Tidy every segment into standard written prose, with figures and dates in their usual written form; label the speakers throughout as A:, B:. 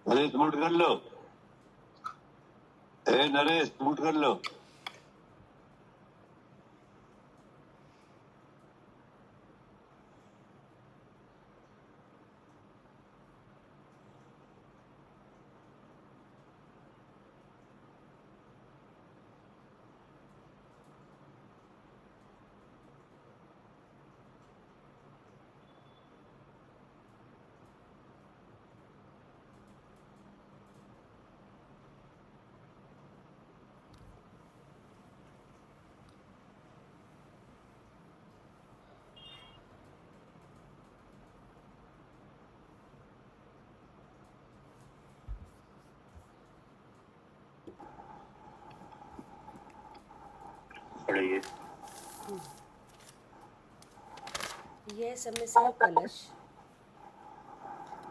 A: Naresh mute कर लो। Naresh mute कर लो। पढ़िए।
B: यह समस्या कलश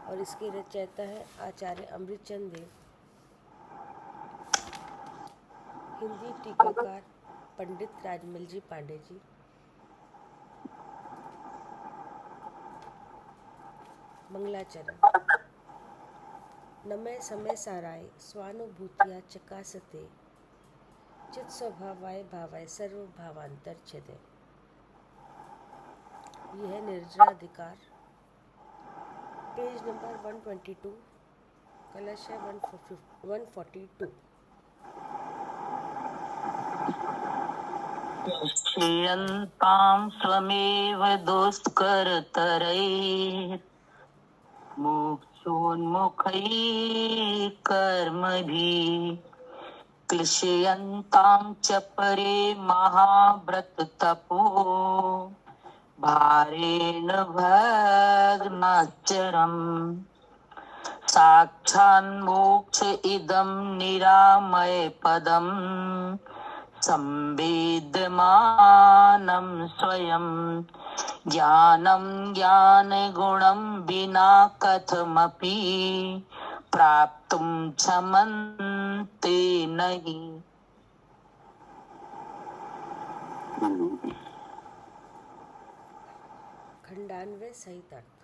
B: और इसके रचयिता है आचार्य अमृतचंद देव। हिंदी टीकाकार पंडित राजमल जी पांडे जी। मंगलाचरण। नमय समय साराय स्वानुभूतिया चकासते चित स्वभावाय भावाय सर्व भावांतर छिदे। यह निर्जराधिकार पेज नंबर 122, कलश है 142।
C: श्रियन्तां स्वमेव दुष्करतरैः मुक्षोन्मुखैः कर्मभिः क्लिश्यन्तां च परे महाव्रततपो भारेण भग्नाचरम् साक्षान्मोक्ष इदं निरामय पदम् संवेद्यमानं स्वयं ज्ञानं ज्ञानगुणं विना कथमपि प्राप्तुं क्षमन्ते नहि।
B: खंडान्वय सहित अर्थ।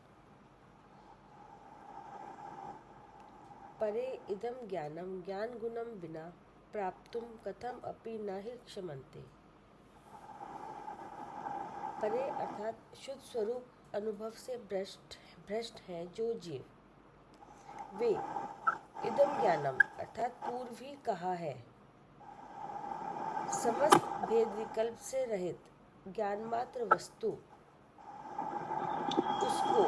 B: परे इदं ज्ञानम ज्ञान गुणम विना प्राप्तुम कथम अपि न हि क्षमन्ते। परे अर्थात शुद्ध स्वरूप अनुभव से भ्रष्ट है जो जीव। वे इदम ज्ञानम अर्थात पूर्व ही कहा है समस्त भेद विकल्प से रहित ज्ञान मात्र वस्तु उसको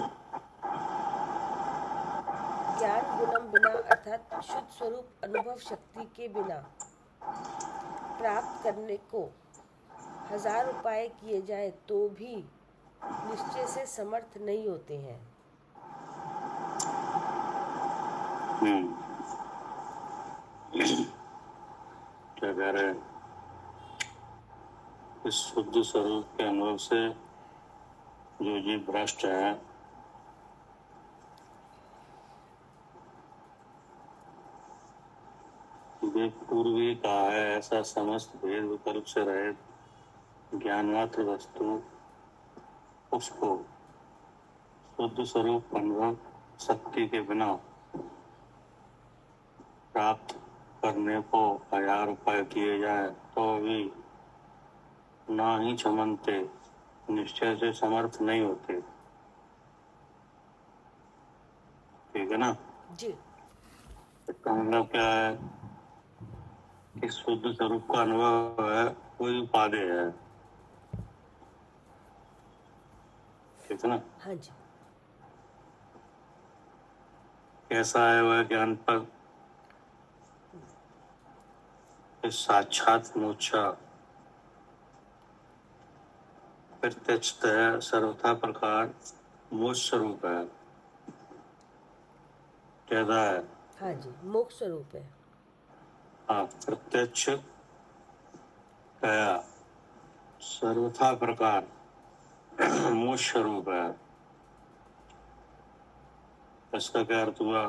B: ज्ञान गुणम बिना अर्थात शुद्ध स्वरूप अनुभव शक्ति के बिना प्राप्त करने को 1000 उपाय किए जाए तो भी निश्चय से समर्थ नहीं होते हैं।
A: क्या कह रहे हैं? इस शुद्ध स्वरूप के अनुभव से जो जीव भ्रष्ट है वे पूर्व ही कहा है ऐसा समस्त भेद विकल्प से रहित ज्ञान मात्र वस्तु उसको शुद्ध स्वरूप अनुभव शक्ति के बिना प्राप्त करने को 1000 उपाय किए जाए तो भी ना ही क्षमन्ते निश्चय से समर्थ नहीं होते। ठीक है ना
B: जी।
A: इसका मतलब क्या है कि शुद्ध स्वरूप का अनुभव है कोई उपादेय है। ठीक है ना।
B: हाँ जी।
A: कैसा है वह ज्ञान पद? साक्षात मोक्षा प्रत्यक्षतः सर्वथा प्रकार मोक्ष स्वरूप है। कहता है
B: हाँ जी, मोक्ष स्वरूप है।
A: हाँ, प्रत्यक्ष तया सर्वथा प्रकार मोक्ष स्वरूप है। इसका क्या अर्थ हुआ?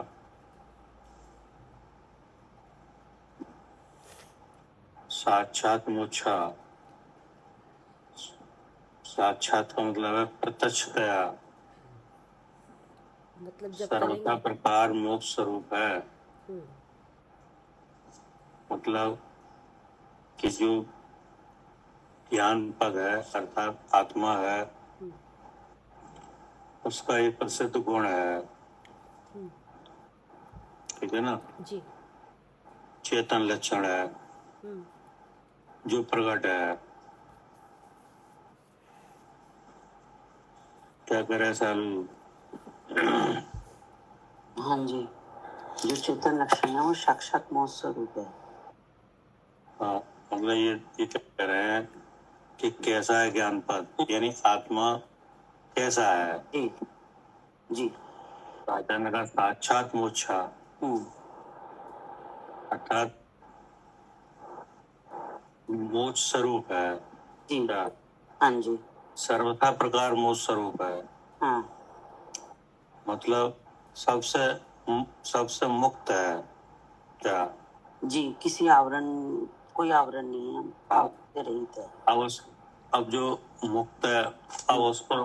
A: साक्षात मोक्षा, साक्षात का मतलब है प्रत्यक्षतया,
B: मतलब जब
A: सर्वथा
B: करेंगे।
A: प्रकार मोक्ष स्वरूप है।
B: हम्म,
A: मतलब कि जो ज्ञान पद है अर्थात आत्मा है,
B: हम्म,
A: उसका एक प्रसिद्ध गुण है,
B: हम्म,
A: ठीक है ना,
B: जी।
A: चेतन लक्षण है
B: हम्म,
A: जो प्रकट है। क्या करे सालू?
C: हाँ जी, जो चेतन लक्षण है वो साक्षात मोक्ष स्वरूप है।
A: हाँ, मतलब ये कह रहे हैं कि कैसा है ज्ञान पद, यानी आत्मा कैसा है।
C: जी जी।
A: राजा का साक्षात मोक्षा
C: हम्म,
A: अर्थात मोक्ष स्वरूप है।
C: जी।
A: क्या?
C: हाँ जी।
A: सर्वथा प्रकार मोक्ष स्वरूप है,
C: हाँ
A: मतलब सबसे सबसे मुक्त है। क्या?
C: जी, किसी आवरण, कोई आवरण नहीं है, आवरण से रहित है।
A: अब जो मुक्त है, अब उसको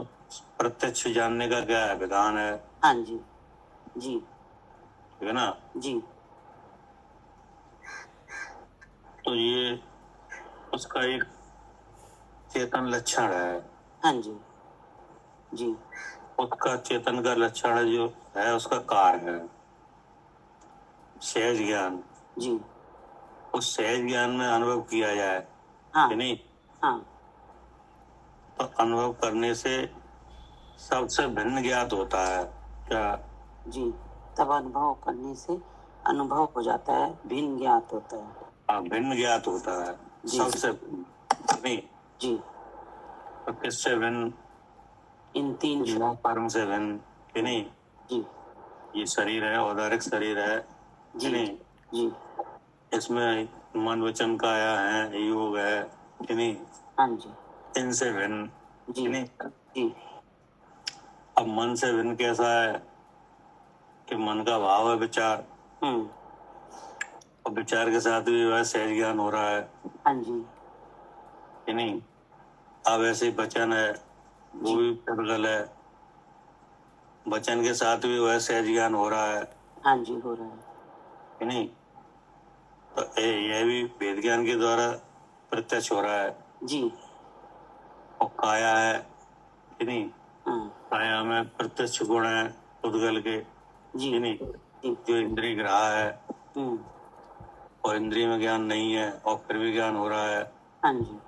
A: प्रत्यक्ष जानने का क्या है विधान है,
C: हाँ जी जी
A: ठीक है ना।
C: जी।
A: तो ये उसका एक चेतन लक्षण है।
C: हाँ जी जी
A: उसका चेतन का लक्षण जो है उसका कार्य है सहज ज्ञान।
C: जी।
A: उस सहज ज्ञान में अनुभव किया जाए
C: हाँ
A: कि नहीं,
C: हाँ
A: तो अनुभव करने से सबसे भिन्न ज्ञात होता है। क्या?
C: जी, तब अनुभव करने से अनुभव हो जाता है, भिन्न ज्ञात होता है।
A: हाँ, भिन्न ज्ञात होता है,
C: जी।
A: सबसे भिन्न, नहीं
C: जी,
A: तो किससे भिन्न?
C: इन तीन
A: कर्म से भिन्न, कि नहीं।
C: जी
A: ये शरीर है, औदारिक शरीर है,
C: जी
A: कि नहीं।
C: जी।
A: इसमें मन वचन काया है, योग है, कि नहीं।
C: हाँ जी
A: इनसे भिन्न,
C: जी
A: कि नहीं।
C: जी।
A: अब मन से भिन्न कैसा है कि मन का भाव है विचार,
C: हम्म।
A: और विचार के साथ भी वह सहज ज्ञान हो रहा है,
C: हाँ जी
A: कि नहीं। अब ऐसे ही वचन है, वो
C: जी।
A: भी प्रगल है, वचन के साथ भी वह सहज ज्ञान हो रहा है,
C: हाँ जी, हो रहा है।
A: कि नहीं। तो यह भी वेद ज्ञान के द्वारा प्रत्यक्ष हो रहा है।
C: जी।
A: और काया है, कि नहीं,
C: हाँ
A: काया में प्रत्यक्ष गुण है उद्गल के,
C: जी
A: कि नहीं,
C: जी।
A: जो इंद्रिय ग्राह है
C: हम्म।
A: और इंद्रिय में ज्ञान नहीं है और फिर भी ज्ञान हो रहा है।
C: हाँ जी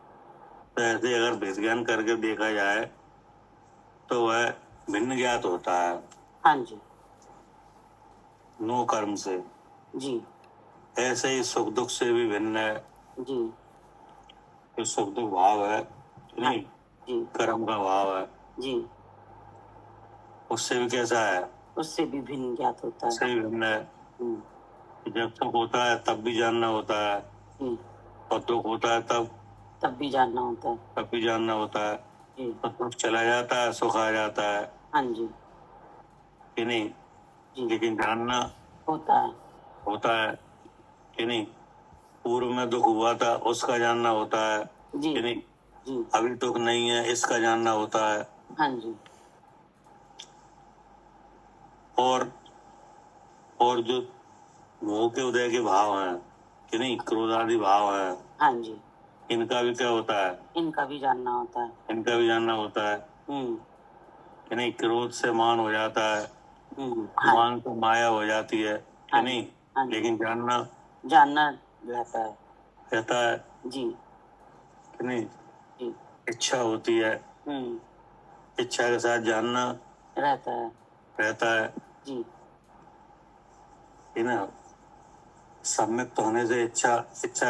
A: तो ऐसे अगर भेद ज्ञान करके देखा जाए तो वह भिन्न ज्ञात होता है,
C: हाँ जी
A: नो कर्म से।
C: जी
A: ऐसे ही सुख दुख से भी भिन्न है,
C: जी।
A: जो सुख दुख भाव है, कि
C: हाँ
A: नहीं,
C: जी
A: कर्म का भाव है,
C: जी।
A: उससे भी कैसा है,
C: उससे भी भिन्न ज्ञात होता
A: उससे
C: है।
A: भी भिन्न है।
C: हम्म।
A: कि जब सुख होता है तब भी जानना होता है,
C: जी,
A: और दुख होता है
C: तब भी जानना होता है।
A: तब भी जानना होता है।
C: जी।
A: तो दुख चला जाता है, सुख आ जाता है,
C: हाँ जी
A: कि नहीं।
C: जी।
A: लेकिन जानना
C: होता है।
A: होता है, कि नहीं। पूर्व में दुख हुआ था उसका जानना होता है,
C: जी
A: कि नहीं।
C: जी।
A: अभी दुख नहीं है इसका जानना होता है।
C: हाँ जी
A: और और जो मोह के उदय के भाव हैं, कि नहीं, क्रोध आदि भाव हैं,
C: हाँ जी।
A: इनका भी क्या होता है,
C: इनका भी जानना होता है।
A: इनका भी जानना होता है,
C: हम्म।
A: कि नहीं। क्रोध से मान हो जाता है,
C: हाँ
A: मान से माया हो जाती है, कि
C: हाँ
A: नहीं।
C: हाँ जी।
A: लेकिन जानना
C: जानना रहता है।
A: रहता है,
C: जी
A: कि नहीं।
C: जी।
A: इच्छा होती है,
C: हम्म।
A: इच्छा के साथ जानना
C: रहता है।
A: रहता है।
C: जी
A: है ना, सम्यक्त होने से इच्छा इच्छा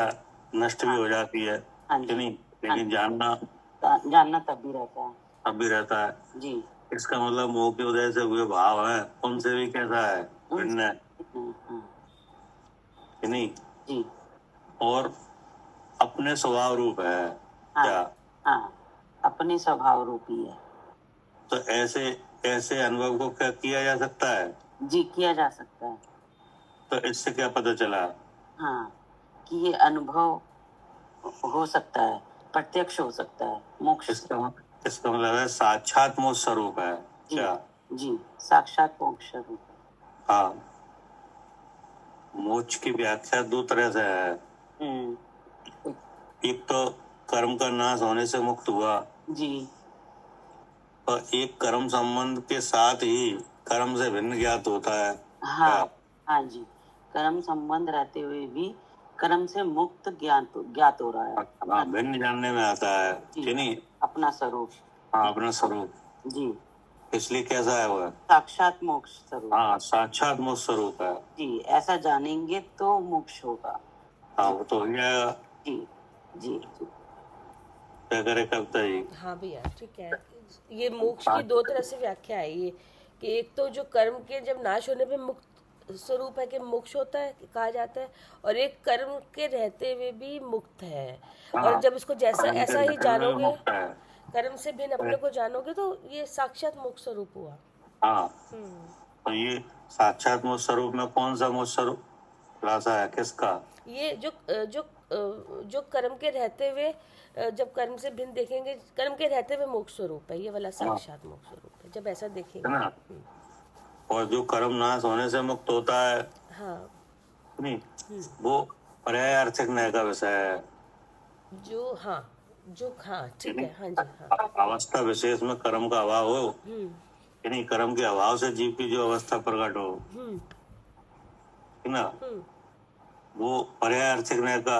A: नष्ट भी हो जाती है
C: हाँ
A: कि
C: जी,
A: नहीं, लेकिन जानना
C: जानना तब भी रहता है।
A: अब भी रहता है।
C: जी।
A: इसका मतलब मोह के उदय से हुए भाव है, उनसे भी कैसा है, भिन्न है
C: हाँ,
A: कि नहीं,
C: जी।
A: और अपने स्वभाव रूप है
C: हाँ,
A: क्या,
C: हाँ, अपने स्वभाव रूपी है।
A: तो ऐसे ऐसे अनुभव को क्या किया जा सकता है,
C: जी, किया जा सकता है।
A: तो इससे क्या पता चला,
C: हाँ, कि ये अनुभव हो सकता है, प्रत्यक्ष हो सकता है, मोक्ष।
A: इसका मतलब है साक्षात मोक्ष स्वरूप है
C: जी,
A: क्या,
C: जी, साक्षात मोक्ष स्वरूप है।
A: हाँ। मोक्ष की व्याख्या दो तरह से है, एक तो कर्म का नाश होने से मुक्त हुआ,
C: जी।
A: और एक कर्म संबंध के साथ ही कर्म से भिन्न ज्ञात होता है
C: हाँ,
A: क्या?
C: हाँ जी, कर्म संबंध रहते हुए भी कर्म से मुक्त ज्ञात हो रहा है।
A: हाँ, भिन्न जानने में आता है
C: जी,
A: कि नहीं,
C: अपना स्वरूप।
A: हाँ, अपना स्वरूप,
C: जी,
A: इसलिए कैसा है वह,
C: साक्षात मोक्ष स्वरूप।
A: हाँ, साक्षात मोक्ष स्वरूप है।
C: जी, ऐसा जानेंगे तो मोक्ष होगा।
A: हाँ, वो तो हो जाएगा।
C: जी, जी, जी।
A: क्या करे कविता जी,
B: हाँ भैया ठीक है। ये मोक्ष की दो तरह से व्याख्या है ये, कि एक तो जो कर्म के जब नाश होने पे मुक्त स्वरूप है कि मोक्ष होता है कहा जाता है, और एक कर्म के रहते हुए भी मुक्त है। और
A: हाँ,
B: जब इसको जैसा
A: कर्म के
B: ऐसा ही
A: रहते हुए
B: जानोगे,
A: मुक्त है।
B: कर्म से भिन्न अपने को जानोगे, तो ये साक्षात मोक्ष स्वरूप हुआ।
A: हाँ, तो ये साक्षात मोक्ष स्वरूप में कौन सा मोक्ष स्वरूप रासा है, किसका,
B: ये जो कर्म के रहते हुए, जब कर्म से भिन्न देखेंगे, कर्म के रहते हुए मोक्ष स्वरूप है, ये वाला साक्षात मोक्ष स्वरूप है जब ऐसा
A: है
B: देखेंगे।
A: ना, और जो कर्म नाश होने से मुक्त होता है,
B: हाँ,
A: नहीं, वो पर्यायार्थिक न्याय का विषय है।
B: हाँ ठीक है, हाँ जी, हाँ।
A: अवस्था विशेष में कर्म का अभाव हो, यानी कर्म के अभाव से जीव की जो अवस्था प्रकट हो, है ना, वो पर्यायार्थिक न्याय का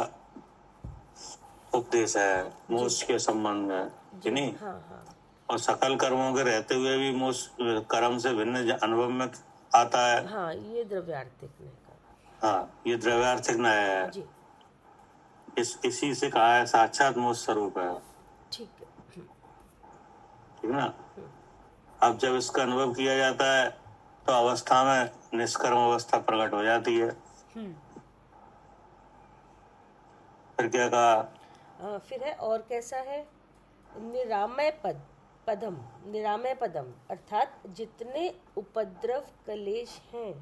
A: उपदेश है मोक्ष के संबंध में,
B: जी,
A: कि नहीं,
B: हाँ हाँ
A: और सकल कर्मों के रहते हुए भी मोक्ष कर्म से भिन्न अनुभव में आता है।
B: हाँ, ये द्रव्यार्थिक नहीं का।
A: हाँ, ये द्रव्यार्थिक न्याय है,
B: जी,
A: इसी से कहा है साक्षात मोक्ष स्वरूप है,
B: ठीक है।
A: ठीक है ना। अब जब इसका अनुभव किया जाता है तो अवस्था में निष्कर्म अवस्था प्रकट हो जाती है। फिर क्या कहा,
B: फिर है और कैसा है, निरामय निरामय पदम, अर्थात जितने उपद्रव कलेश हैं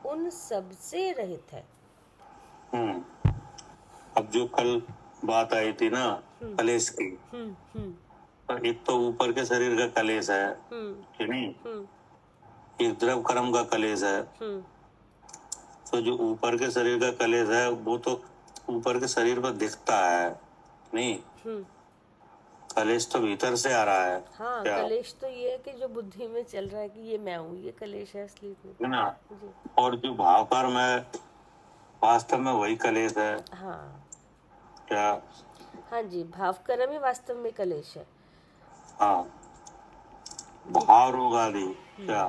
B: उन सब से रहित है।
A: अब जो कल बात आई थी ना कलेश की, तो एक तो ऊपर के शरीर का कलेश है, कि नहीं, एक द्रव कर्म का कलेश है। तो जो ऊपर के शरीर का कलेश है वो तो ऊपर के शरीर पर दिखता है, नहीं, कलेश तो भीतर से आ रहा है।
B: हाँ,
A: क्या
B: कलेश तो ये है कि जो बुद्धि में चल रहा है कि ये मैं हूँ, ये कलेश है असली में।
A: है ना,
B: जी,
A: और जो भाव कर्म है वास्तव में वही कलेश है।
B: हाँ
A: क्या,
B: हाँ जी, भाव कर्म ही वास्तव में कलेश है।
A: हाँ, भाव रोग आदि, क्या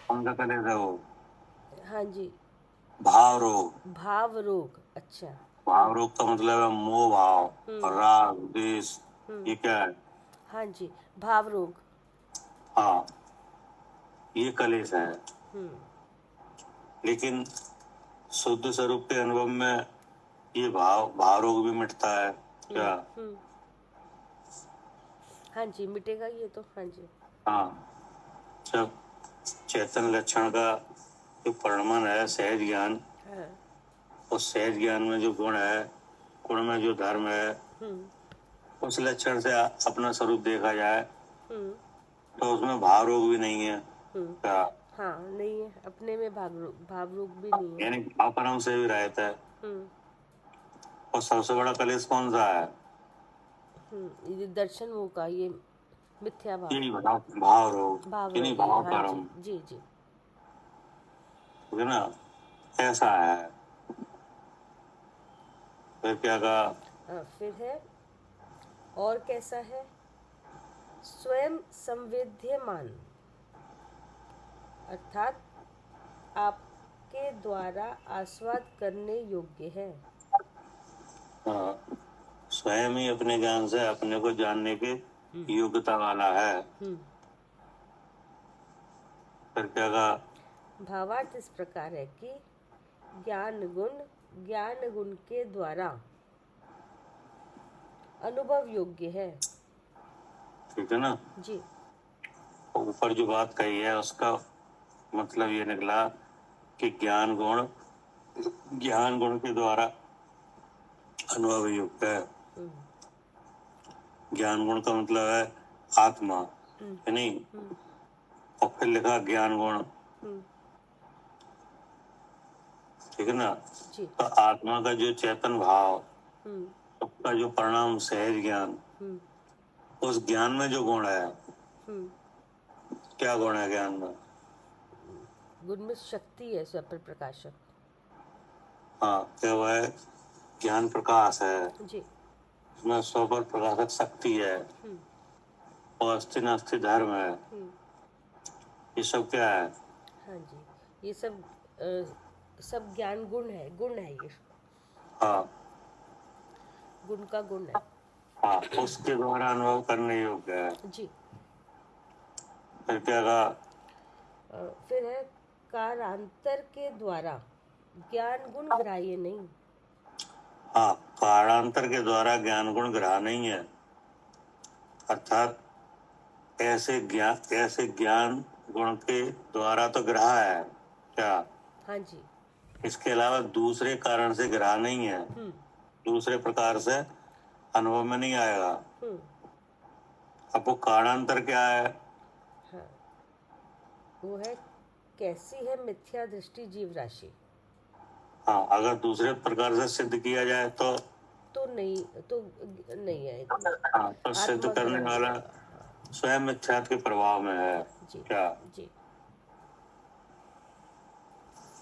A: कौन सा कलेश है वो,
B: हाँ जी,
A: भाव रोग।
B: भाव रोग, अच्छा।
A: भाव रोग का मतलब है मोह भाव, राग द्वेष, ये क्या है,
B: हाँ जी, भाव रोग।
A: हाँ, ये कलेश है। लेकिन शुद्ध स्वरूप के अनुभव में ये भाव रोग भी मिटता है। क्या,
B: हाँ जी, मिटेगा ये तो, हाँ जी।
A: हाँ, जब चैतन्य लक्षण का जो परिणाम है सहज ज्ञान,
B: हाँ,
A: उस सहज ज्ञान में जो गुण है, गुण में जो धर्म है, उस लक्षण से अपना स्वरूप देखा जाए तो उसमें भाव रोग भी नहीं है। क्या,
B: हाँ, नहीं है, अपने में भाव रोग भी नहीं है।
A: यानी भाव कर्म से भी रहित है। और सबसे बड़ा कलेश कौन सा है,
B: ये दर्शन वो का, ये मिथ्या भाव,
A: यही बताओ, भाव रोग,
B: भाव
A: यानी
B: रोग,
A: भाव
B: हाँ
A: कर्म,
B: जी, जी जी।
A: ठीक है ना, ऐसा है। फिर क्या कहा,
B: फिर है और कैसा है, स्वयं संवेद्यमान, अर्थात आपके द्वारा आस्वाद करने योग्य है।
A: हाँ, स्वयं ही अपने ज्ञान से अपने को जानने की योग्यता वाला है। फिर क्या कहा?
B: भावार्थ इस प्रकार है कि ज्ञान गुण के द्वारा अनुभव योग्य है।
A: ठीक है ना?
B: जी।
A: ऊपर जो बात कही है उसका मतलब ये निकला कि ज्ञान गुण के द्वारा अनुभव युक्त है। ज्ञान गुण का मतलब है आत्मा, है नहीं? और फिर लिखा ज्ञान गुण, ठीक है ना?
B: जी।
A: तो आत्मा का जो चेतन भाव, उसका जो परिणाम सहज ज्ञान, उस ज्ञान में जो गुण है, क्या गुण है ज्ञान में?
B: गुण में शक्ति है, स्वपर प्रकाशक।
A: हाँ, क्या वो है? ज्ञान प्रकाश है,
B: जी।
A: उसमें स्वपर प्रकाशक शक्ति है, और अस्थि नास्ति धर्म है। ये सब क्या है?
B: हाँ जी, ये सब ज्ञान गुण है ये।
A: हाँ
B: गुण का गुण है।
A: हाँ, उसके द्वारा अनुभव करने योग्य है।
B: जी।
A: फिर क्या कहा?
B: फिर है कारांतर के द्वारा ज्ञान गुण ग्राह्य नहीं।
A: हाँ, कारांतर के द्वारा ज्ञान गुण ग्रह नहीं है, अर्थात ऐसे ज्ञान गुण के द्वारा तो ग्रह है क्या?
B: हाँ जी।
A: इसके अलावा दूसरे कारण से ग्रह नहीं है, दूसरे प्रकार से अनुभव में नहीं आएगा। अब वो कारांतर क्या है?
B: हाँ, वो है कैसी है मिथ्या दृष्टि जीव राशि।
A: हाँ, अगर दूसरे प्रकार से सिद्ध किया जाए तो
B: नहीं आएगी।
A: हाँ, तो सिद्ध करने
B: आत्मग्रहण
A: वाला
B: होगा।
A: स्वयं मिथ्यात्व के प्रभाव में है।
B: जी।
A: क्या?
B: जी।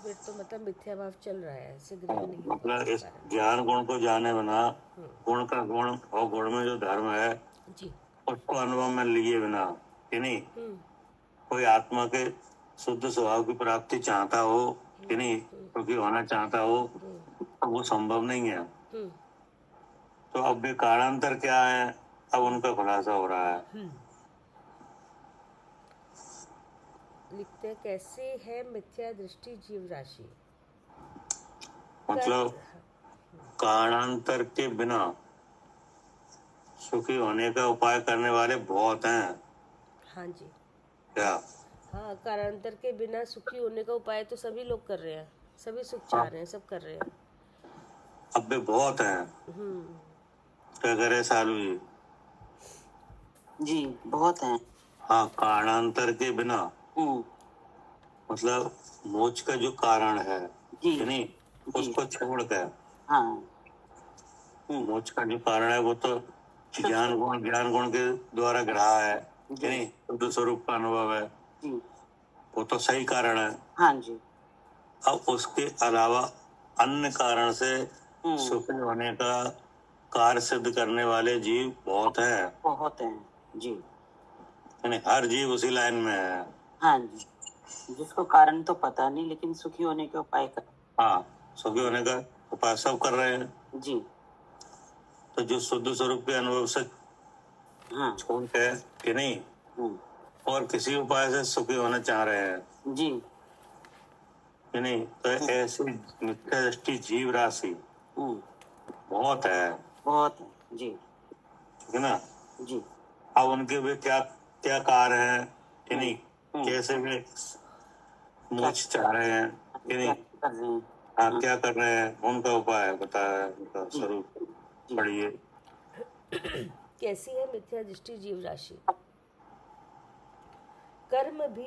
B: फिर तो मतलब मिथ्या भाव चल रहा है, सिद्ध
A: हाँ,
B: नहीं होगा
A: मतलब
B: उसके
A: इस
B: कारण।
A: ज्ञान गुण को जाने बिना, गुण का गुण और गुण में जो धर्म है
B: जी।
A: उसको अनुभव में लिए बिना, कि नहीं, कोई आत्मा के शुद्ध स्वभाव की प्राप्ति चाहता हो, कि नहीं, क्योंकि होना चाहता हो, तो वो संभव नहीं है। तो अब वे कारांतर क्या है, अब उनका खुलासा हो रहा है।
B: लिखते हैं कैसे है मिथ्या दृष्टि जीव राशि।
A: मतलब कारांतर के बिना सुखी होने का उपाय करने वाले बहुत हैं।
B: हाँ जी।
A: क्या?
B: हाँ, कारांतर के बिना सुखी होने का उपाय तो सभी लोग कर रहे हैं, सभी सुख चाह रहे हैं, सब कर रहे हैं।
A: अब वे बहुत हैं। क्या करे सालू जी?
C: जी, बहुत हैं।
A: हाँ, कारणांतर के बिना, मतलब मोक्ष का जो कारण है,
C: जी।
A: कि नहीं, उसको छोड़ कर
C: हाँ।
A: मोक्ष का जो कारण है वो तो ज्ञान गुण के द्वारा ग्रह है, कि नहीं, शुद्ध स्वरूप का अनुभव है,
C: जी।
A: वो तो सही कारण है।
C: हाँ जी।
A: अब उसके अलावा अन्य कारण से सुखी होने का कार्य सिद्ध करने वाले जीव बहुत हैं।
C: बहुत हैं। जी।
A: यानी हर जीव उसी लाइन में है।
C: हाँ जी, जिसको कारण तो पता नहीं, लेकिन सुखी होने के उपाय कर।
A: हाँ, सुखी होने का उपाय सब कर रहे हैं।
C: जी।
A: तो जो शुद्ध स्वरूप के अनुभव से
C: हाँ।
A: छोड़ के, कि नहीं, और किसी उपाय से सुखी होना चाह रहे हैं,
C: जी।
A: कि नहीं, तो ऐसी मिथ्या दृष्टि जीव राशि बहुत है।
C: बहुत है। जी।
A: ठीक है ना?
C: जी।
A: अब उनके वे क्या क्या कार्य हैं, कि नहीं, कैसे वे मोक्ष चाह रहे हैं, कि नहीं,
C: कर रहे हैं।
A: हाँ, क्या कर रहे हैं, उनका उपाय बताया, उनका स्वरूप पढ़िए।
B: कैसी है मिथ्या दृष्टि जीव राशि। कर्म भी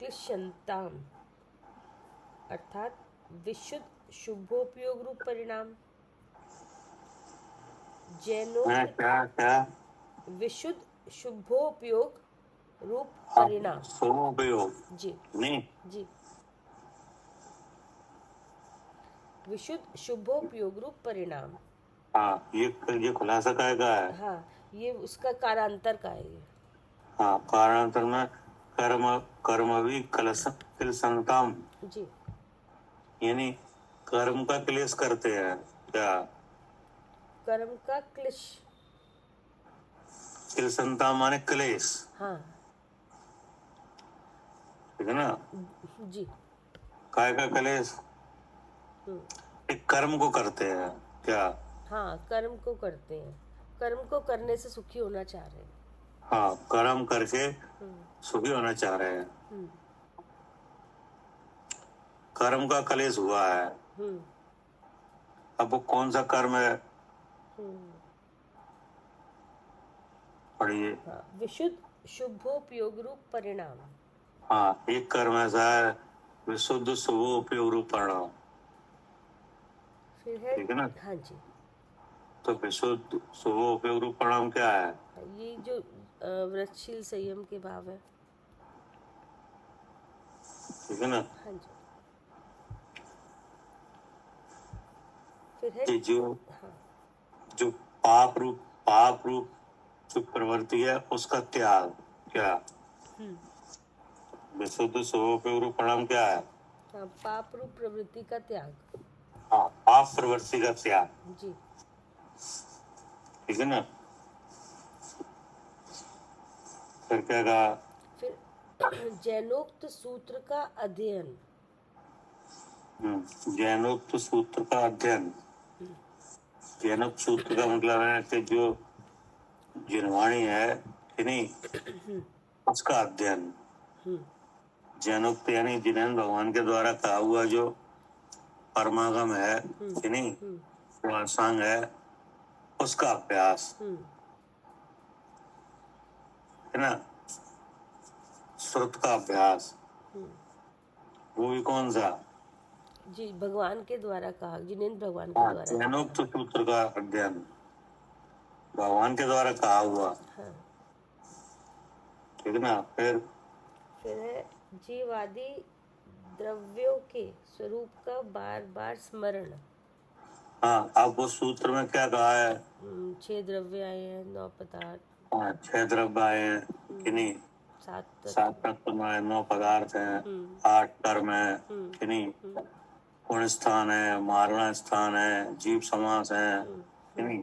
B: क्लिश्यन्ताम, अर्थात विशुद्ध शुभोपयोग रूप परिणाम। जैनों
A: क्या
B: विशुद्ध शुभोपयोग रूप परिणाम।
A: शुभोपयोग
B: जी।
A: नहीं,
B: जी, विशुद्ध शुभोपयोग रूप परिणाम।
A: हाँ, ये खुलासा का है।
B: हाँ, ये उसका कारांतर का है ये।
A: हाँ, कारांतर में कर्म कर्मवी क्लेशंताम,
B: जी।
A: यानी कर्म का क्लेश करते हैं क्या?
B: कर्म का क्लिश।
A: क्लेशंताम माने क्लेश,
B: हाँ।
A: ठीक है ना?
B: जी।
A: काय का क्लेश?
B: हम्म।
A: एक कर्म को करते हैं क्या?
B: हाँ, कर्म को करते हैं, कर्म को करने से सुखी होना चाह रहे हैं।
A: हाँ, कर्म करके
B: हम्म।
A: सुखी होना चाह रहे हैं।
B: हम्म।
A: कर्म का क्लेश हुआ है।
B: हम्म।
A: अब वो कौन सा कर्म है?
B: हम्म।
A: पढ़िए।
B: हाँ, विशुद्ध शुभोपयोग रूप परिणाम।
A: हाँ, एक कर्म ऐसा है विशुद्ध शुभोपयोग रूप परिणाम,
B: फिर है,
A: ठीक है ना?
B: हाँ जी,
A: तो विशुद्ध शुभोपयोग रूप परिणाम क्या है?
B: ये जो व्रतशील संयम के भाव है।
A: ठीक है ना?
B: हाँ जी। फिर है,
A: कि जो
B: हाँ।
A: जो पाप रूप जो प्रवृत्ति है उसका त्याग क्या? विशुद्ध शुभोपयोग रूप परिणाम क्या है?
B: हाँ, पाप रूप प्रवृत्ति का त्याग।
A: हाँ, पाप प्रवृत्ति का त्याग,
B: जी।
A: ठीक है ना? फिर क्या कहा?
B: फिर जैनोक्त सूत्र का अध्ययन।
A: जैनोक्त सूत्र का अध्ययन। जैनोक्त सूत्र का मतलब है कि जो जिनवाणी है कि नहीं, उसका अध्ययन। जैनोक्त यानी जिनेन्द्र भगवान के द्वारा कहा हुआ जो परमागम है कि नहीं, वो असांग है, उसका अभ्यास, है ना? श्रुत का अभ्यास, वो भी कौन सा?
B: जी, भगवान के द्वारा कहा, जिनेन्द्र भगवान के
A: हाँ,
B: द्वारा।
A: जैनोक्त सूत्र का अध्ययन भगवान के द्वारा कहा हुआ,
B: हाँ।
A: ठीक है ना? फिर
B: है जीवादि द्रव्यों के स्वरूप का बार बार स्मरण।
A: हाँ, अब वो सूत्र में क्या कहा है?
B: 6 द्रव्य आए हैं, 9 पदार्थ।
A: हाँ, 6 द्रव्य आए हैं कि नहीं, 7 तत्व में 9 पदार्थ हैं, 8 कर्म है कि नहीं, पुण्य स्थान है, मारणा स्थान है, जीव समास है कि नहीं,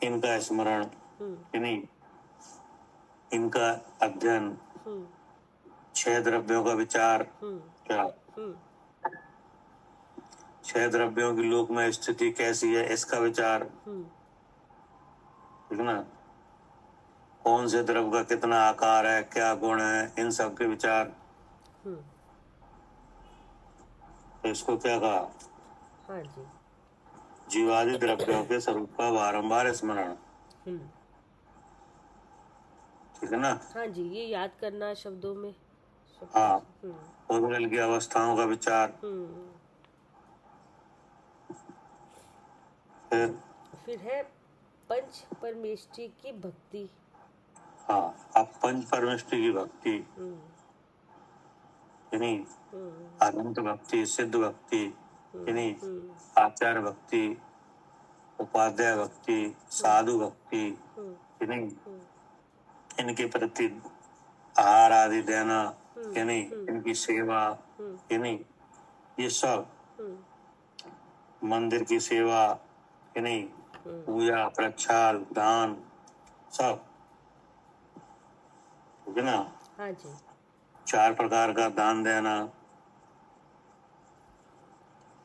A: इनका स्मरण कि नहीं, इनका अध्ययन, 6 द्रव्यों का विचार क्या? 6 द्रव्यों की लोक में स्थिति कैसी है इसका विचार, ठीक है ना? कौन से द्रव्य का कितना आकार है, क्या गुण है, इन सब के विचार। तो इसको क्या कहा?
B: हाँ जी।
A: जीवादि द्रव्यों के स्वरूप का बारंबार स्मरण, ठीक है ना?
B: हाँ जी, ये याद करना शब्दों में।
A: हाँ, उद्गल की अवस्थाओं का विचार।
B: फिर है पंच परमेष्टि की भक्ति।
A: हाँ, अब पंच परमेष्टि की भक्ति, यानी अनंत भक्ति, सिद्ध भक्ति, यानी आचार्य भक्ति, उपाध्याय भक्ति, साधु भक्ति, यानी इनके प्रति आहार आदि देना, यानी इनकी सेवा, यानी ये सब, मंदिर की सेवा, यानी पूजा, प्रक्षाल, दान, सब, ठीक है ना?
B: हाँ जी।
A: 4 प्रकार का दान देना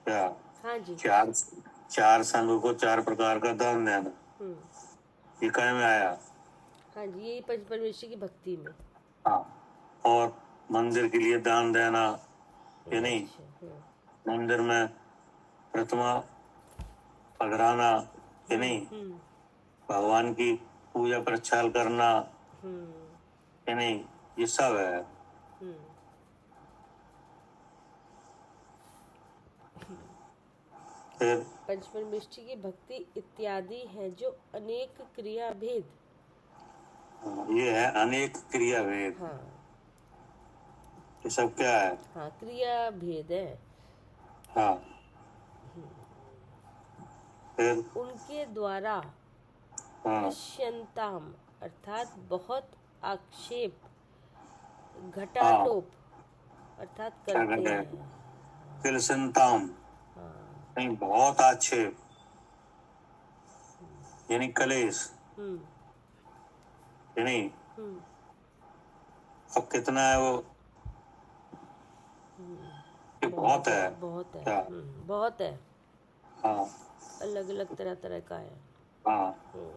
A: क्या?
B: हाँ जी।
A: 4 संघ को 4 प्रकार का दान देना, ये काय में आया?
B: हाँ जी, ये पंच परमेष्टि की भक्ति में।
A: हाँ, और मंदिर के लिए दान देना, यानी मंदिर में प्रतिमा पधराना, यानी भगवान की पूजा प्रक्षाल करना, यानी ये सब है। फिर
B: पंच परमेष्टि की भक्ति इत्यादि है जो अनेक क्रिया भेद।
A: ये है अनेक क्रिया भेद।
B: हाँ।
A: ये सब क्या है?
B: हाँ, क्रिया भेद है।
A: हाँ। फिर
B: उनके द्वारा
A: हाँ,
B: कृष्यंताम अर्थात बहुत आक्षेप घटाटोप अर्थात
A: क्या
B: करते
A: कहते हैं,
B: हैं।
A: किलसिंताम,
B: हाँ।
A: नहीं बहुत आक्षेप, यानी कलेश,
B: हम्म।
A: यानी
B: हम्म।
A: अब कितना है वो, ये बहुत है
B: बहुत है।
A: क्या।
B: बहुत है।
A: हाँ
B: अलग अलग तरह तरह का है।
A: हाँ,
B: हम्म।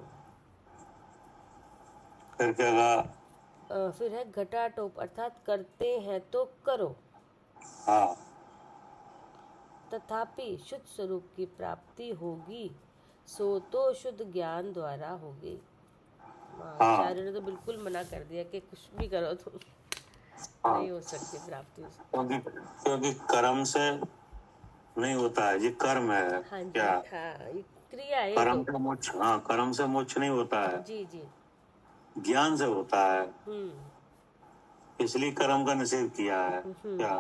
A: फिर क्या कहा।
B: फिर है घटाटोप अर्थात करते हैं तो करो,
A: हाँ
B: तथापि शुद्ध स्वरूप की प्राप्ति होगी सो तो शुद्ध ज्ञान द्वारा होगी।
A: हाँ
B: आचार्य ने तो बिल्कुल मना कर दिया कि कुछ भी करो तो
A: हाँ,
B: नहीं हो सकती प्राप्ति उसकी।
A: क्योंकि कर्म से नहीं होता है, ये कर्म है
B: हाँ जी।
A: क्या।
B: हाँ, ये क्रिया है
A: कर्म
B: तो।
A: से मोक्ष, हाँ कर्म से मोक्ष नहीं होता है,
B: जी जी।
A: ज्ञान से होता है,
B: हम्म।
A: इसलिए कर्म का निषेध किया है क्या।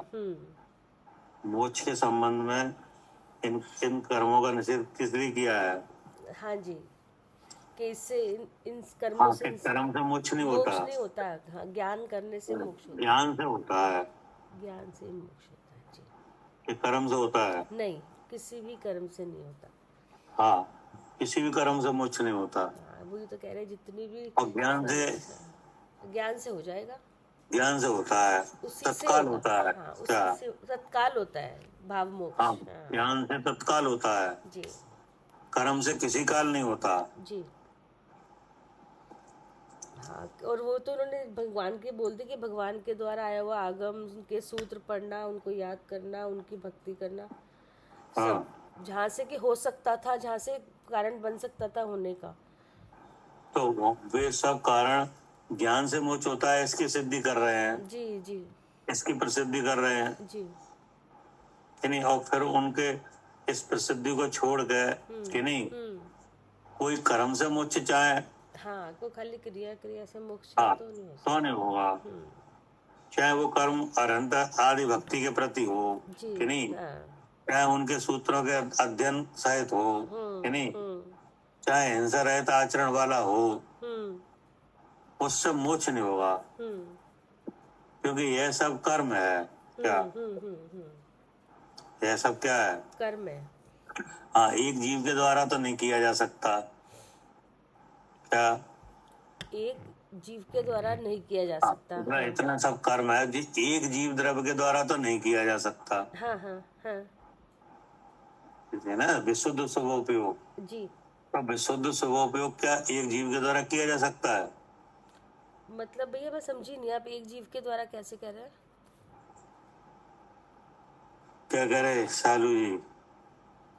A: मोक्ष के संबंध में इन इन कर्मों का निषेध किस लिए किया है।
B: हाँ जी, कि इससे इन कर्मों
A: हाँ,
B: से
A: कि कर्म से मोक्ष नहीं होता,
B: मोक्ष नहीं होता। हाँ, ज्ञान करने से मोक्ष होता
A: ज्ञान से होता है,
B: है। ज्ञान से मोक्ष होता है जी।
A: कि कर्म से होता है।
B: नहीं, किसी भी कर्म से नहीं होता।
A: हाँ, किसी भी कर्म से मोक्ष नहीं होता,
B: हाँ, वही तो कह रहे हैं, जितनी भी
A: और ज्ञान से,
B: हाँ, ज्ञान से हो जाएगा,
A: ज्ञान से होता है,
B: उसी से
A: तत्काल
B: होगा।
A: होता है
B: हाँ,
A: क्या।
B: उसी से तत्काल होता है भाव मोक्ष।
A: हाँ,
B: हाँ
A: ज्ञान से तत्काल होता है,
B: जी।
A: कर्म से किसी काल नहीं होता।
B: जी। हाँ, और वो तो उन्होंने भगवान के बोलते कि भगवान के द्वारा आया हुआ आगम के सूत्र पढ़ना, उनको याद करना, उनकी भक्ति करना, सब
A: हाँ,
B: जहाँ से कि हो सकता था, जहाँ से कारण बन सकता था होने का।
A: तो वे सब कारण ज्ञान से मोक्ष होता है, इसकी सिद्धि कर रहे हैं,
B: जी जी।
A: इसकी प्रसिद्धि कर रहे हैं
B: जी।
A: कि नहीं, और फिर उनके इस प्रसिद्धि को छोड़ के कि नहीं,
B: हम्म।
A: कोई कर्म से मोक्ष चाहे,
B: हाँ, को खाली क्रिया क्रिया से मोक्ष
A: हाँ
B: तो नहीं हो
A: तो
B: सकता।
A: नहीं होगा,
B: हम्म।
A: चाहे वो कर्म अरहंत आदि भक्ति के प्रति हो
B: जी।
A: कि नहीं,
B: हाँ।
A: चाहे उनके सूत्रों के अध्ययन सहित हो कि नहीं,
B: हम्म।
A: चाहे हिंसा रहित आचरण वाला हो,
B: हम्म।
A: उससे मोक्ष नहीं होगा,
B: हम्म।
A: क्योंकि यह सब कर्म है क्या। यह सब क्या है,
B: कर्म है।
A: हाँ, एक जीव के द्वारा तो नहीं किया जा सकता क्या।
B: एक जीव के द्वारा नहीं किया जा
A: हाँ,
B: सकता।
A: इतना
B: हाँ
A: इतना सब कर्म है जी, एक जीव द्रव्य के द्वारा तो नहीं किया जा सकता,
B: हाँ हाँ। हाँ
A: है ना, विशुद्ध स्वोपयोग।
B: जी।
A: तो विशुद्ध स्वोपयोग क्या एक जीव के द्वारा किया जा सकता है।
B: मतलब भैया मैं समझी नहीं, आप एक जीव के द्वारा कैसे कह रहे हैं।
A: क्या कह रहे सालू जी।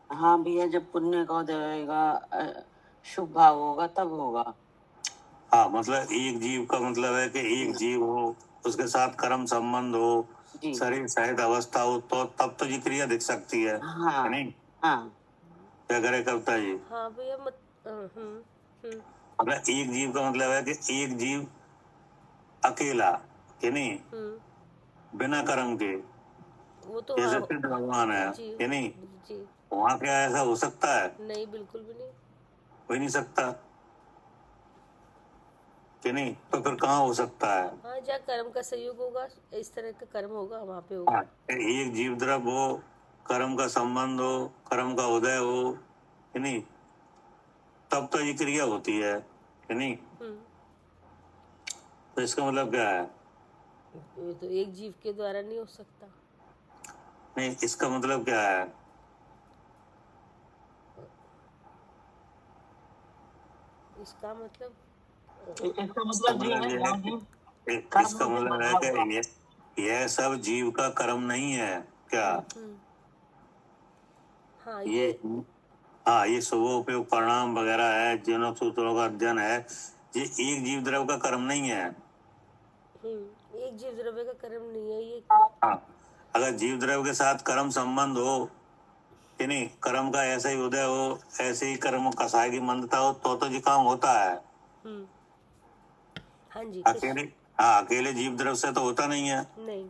C: हाँ भैया, जब पुण्य का उदय होगा, शुभ भाव होगा तब होगा।
A: हाँ, मतलब एक जीव का मतलब है कि एक जीव हो, उसके साथ कर्म संबंध हो,
C: जी।
A: शरीर सहित अवस्था हो, तो तब तो ये क्रिया दिख सकती है
C: हाँ
A: नहीं।
C: हाँ।
A: क्या करे कविता जी,
B: हाँ भैया हम्म।
A: मतलब एक जीव का मतलब है कि एक जीव अकेला कि नहीं,
B: हम्म।
A: बिना कर्म के,
B: वो तो
A: जैसे
B: हाँ।
A: सिद्ध भगवान है
B: जी
A: कि नहीं,
B: जी।
A: वहां क्या ऐसा हो सकता है,
B: नहीं, बिल्कुल भी नहीं।
A: हो ही नहीं सकता कि नहीं, तो फिर कहाँ हो सकता है।
B: हाँ, जहाँ कर्म का संयोग होगा, इस तरह का कर्म होगा, वहाँ पे
A: हाँ,
B: होगा।
A: एक जीव द्रव हो, कर्म का संबंध हो, कर्म का उदय हो कि नहीं, तब तो ये क्रिया होती है कि नहीं।
B: हम्म।
A: तो इसका मतलब क्या है,
B: ये तो एक जीव के द्वारा नहीं हो सकता।
A: नहीं इसका मतलब क्या है,
C: इसका मतलब
A: इसका
C: ये
A: मतलब
C: है
A: ये है
C: ध्यान जी,
A: कि
C: कर्म
A: इसका
C: से
A: मतलब है
C: बंधा हुआ।
A: कि यह सब जीव का कर्म नहीं है क्या।
B: हाँ
A: ये,
B: ये।
A: हाँ, ये शुभ उपयोग परिणाम वगैरह है, जिन सूत्रों का अध्ययन है, ये एक जीव द्रव का कर्म नहीं है।
B: एक जीव द्रव्य का कर्म नहीं है ये।
A: हाँ, अगर जीव द्रव के साथ कर्म संबंध हो कि नहीं, कर्म का ऐसा ही उदय हो, ऐसे ही कर्म कसाय की मंदता हो, तो ये काम होता है।
B: हम्म। हाँ जी, कुछ
A: अकेले, हाँ, अकेले जीव द्रव से तो होता नहीं है।
B: नहीं।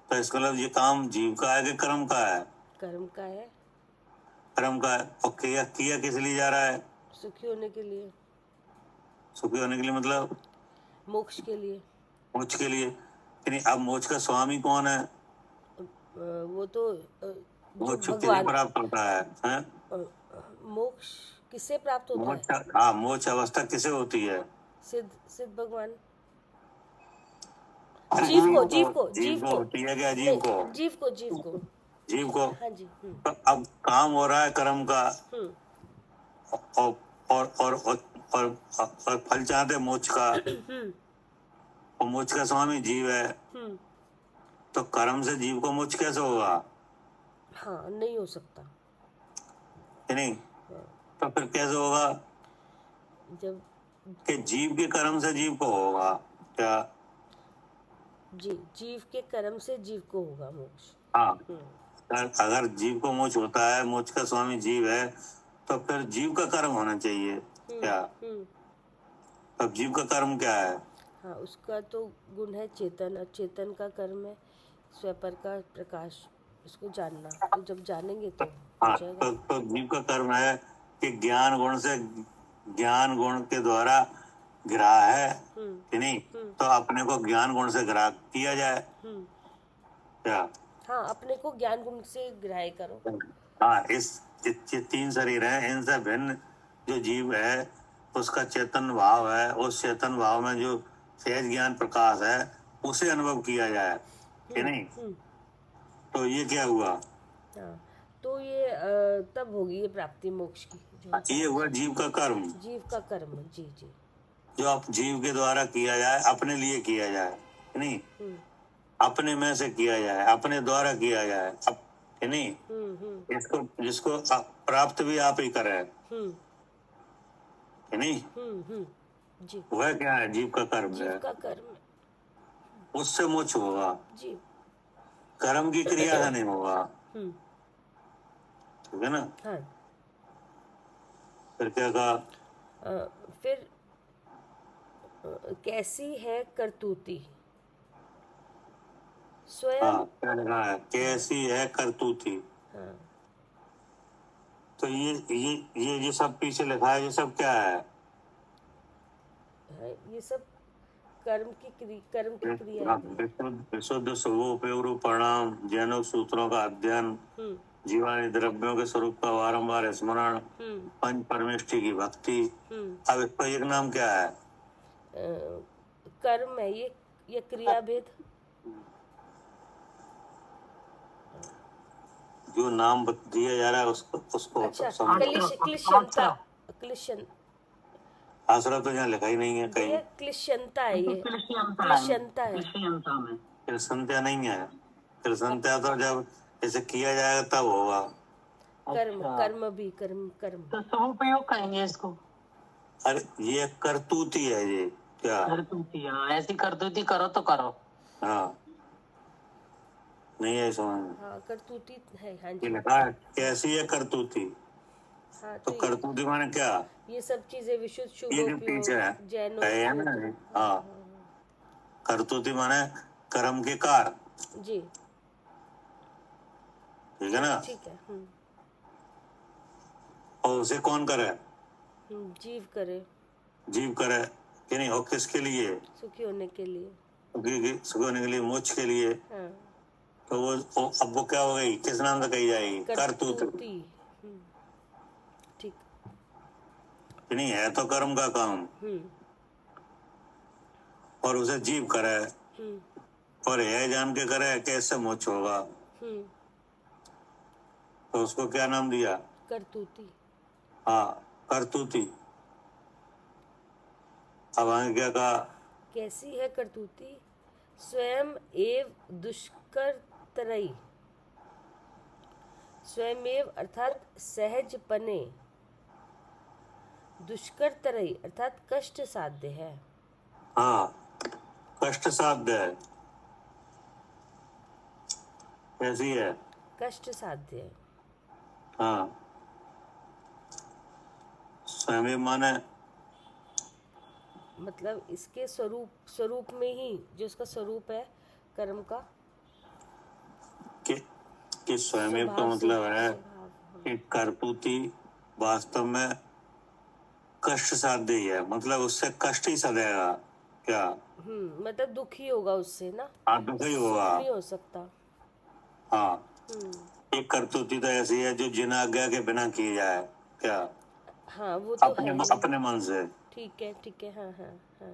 A: तो इसका मतलब ये काम जीव का है कि कर्म का है।
B: कर्म का है।
A: कर्म का है, और किया किया किस लिए जा रहा है,
B: सुखी होने के लिए,
A: सुखी होने के लिए, मतलब
B: मोक्ष के लिए।
A: मोक्ष के लिए। यानी अब मोक्ष का स्वामी कौन है?
B: वो तो जो
A: मोक्ष किसे
B: भगवान
A: प्राप्त होता है, हैं?
B: मोक्ष किससे प्राप्त होता है?
A: मोक्ष, हाँ, मोक्ष अवस्था किसे होती है?
B: सिद्ध सिद्ध भगवान,
A: अरे
B: जीव को
A: जीव को
B: जीव को
A: होती है क्या? जीव
B: नहीं,
A: को,
B: जीव को
A: जीव को।
B: हाँ जी।
A: तो अब काम हो रहा है कर्म का,
B: हम्म
A: और और और और, और, और फल चाहते हैं मोक्ष का,
B: हम्म
A: और मोक्ष का स्वामी जीव है।
B: हम्म
A: तो कर्म से जीव को मोक्ष कैसे होगा?
B: हाँ, नहीं हो सकता।
A: कि नहीं?
B: हाँ,
A: तो फिर कैसे होगा
B: जब
A: कि जीव के कर्म से जीव को होगा क्या?
B: जीव के कर्म से जीव को होगा मोक्ष।
A: हाँ,
B: हम्म
A: अगर जीव को मोक्ष होता है, मोक्ष का स्वामी जीव है, तो फिर जीव का कर्म होना चाहिए क्या?
B: हम्म
A: अब जीव का कर्म क्या है?
B: हाँ, उसका तो गुण है चेतन, और चेतन का कर्म है स्वपर का प्रकाश, इसको जानना। तो जब जानेंगे तो
A: हाँ,
B: हो जाएगा।
A: तो जीव का कर्म है कि ज्ञान गुण से, ज्ञान गुण के द्वारा ग्राह है कि नहीं? तो अपने को ज्ञान गुण से ग्राह किया जाए क्या?
B: हाँ, अपने को ज्ञान गुण से ग्राह्य करो।
A: हाँ, ये तीन शरीर हैं, इनसे भिन्न जो जीव है उसका चेतन भाव है, उस चेतन भाव में जो सहज ज्ञान प्रकाश है उसे अनुभव किया जाए कि नहीं? तो ये क्या हुआ?
B: हाँ, तो ये तब होगी ये प्राप्ति मोक्ष की, जो
A: ये हुआ जीव का कर्म,
B: जीव का कर्म। जी जी।
A: जो आप जीव के द्वारा किया जाए, अपने लिए किया जाए कि नहीं? अपने में से किया जाए, अपने द्वारा किया जाए, कि नहीं? इसको जिसको प्राप्त भी आप ही करें कि नहीं?
B: जी,
A: वह क्या है? जीव का कर्म
B: जीव
A: है,
B: का कर्म।
A: उससे मोक्ष होगा,
B: जी।
A: कर्म की क्रिया से नहीं होगा। ठीक है ना?
B: हाँ।
A: फिर क्या कहा?
B: फिर कैसी है करतूती स्वयं।
A: हाँ, क्या लिखा है? कैसी है करतूती।
B: हाँ,
A: तो ये सब पीछे लिखा है, ये सब क्या है?
B: ये सब कर्म की क्रिया है।
A: विशुद्ध शुभोपयोग रूप परिणाम, जैनों सूत्रों का अध्ययन, जीवानी द्रव्यों के स्वरूप का बारंबार स्मरण, पंच परमेष्ठी की भक्ति। अब इसका एक नाम क्या है?
B: कर्म है ये क्रिया भेद।
A: जो नाम दिया जा रहा है उसको
B: अच्छा,
A: समझो।
B: क्लिशन
A: आसरा तो यहाँ लिखा ही नहीं है कहीं।
B: क्लिशंता है, ये क्लिशंता है।
A: कृष्णत्या नहीं है। कृष्णत्या तो जब इसे किया जाएगा तब होगा।
B: कर्म भी कर्म
C: तो समुपयोग कहेंगे इसको।
A: अरे ये करतूती है, ये क्या
C: करतूती? हाँ, ऐसी करतूती करो तो करो।
A: हाँ, नहीं है समझ।
B: हाँ, करतूती है। हाँ
A: ये
B: जी।
A: लिखा है कैसी है करतूती।
B: हाँ,
A: तो करतूती माने क्या?
B: ये सब चीजें विशुद्ध शुभ
A: ये जो पीछे है, है ना? हाँ, करतूती माने कर्म के कार।
B: जी,
A: ठीक है ना?
B: ठीक है।
A: और उसे कौन करे?
B: जीव करे।
A: जीव करे कि नहीं? और किसके लिए?
B: सुखी होने के लिए।
A: सुखी होने के लिए, मोक्ष के लिए।
B: हाँ।
A: तो वो अब वो क्या हो गई? किस नाम से कही जाएगी? करतूती।
B: ठीक
A: कि नहीं? है तो कर्म का काम, और उसे जीव करे, और यह जान के करे कैसे मोक्ष होगा। तो उसको क्या नाम दिया?
B: करतूती।
A: हाँ, करतूती। अब आगे क्या कहा?
B: कैसी है करतूती स्वयं एव दुष्करतरई। स्वयमेव अर्थात सहजपने, दुष्करतरई अर्थात कष्ट साध्य है।
A: हाँ, कष्ट साध्य है। कैसी है?
B: कष्ट साध्य है।
A: हाँ, स्वयं माने
B: मतलब इसके स्वरूप में ही, जो इसका स्वरूप है कर्म का,
A: कि स्वयं का मतलब है कि करतूती वास्तव में कष्ट साध्य ही है, मतलब उससे कष्ट ही सदेगा क्या?
B: मतलब दुखी होगा उससे ना,
A: हाँ, दुखी
B: सुख
A: होगा।
B: नहीं हो सकता।
A: हाँ,
B: हम्म।
A: एक करतुती तो ऐसी है जो जिन आज्ञा के बिना की जाए। क्या?
B: हाँ वो तो है
A: अपने
B: ही।
A: अपने मन से।
B: ठीक है, ठीक है, हाँ हाँ हाँ।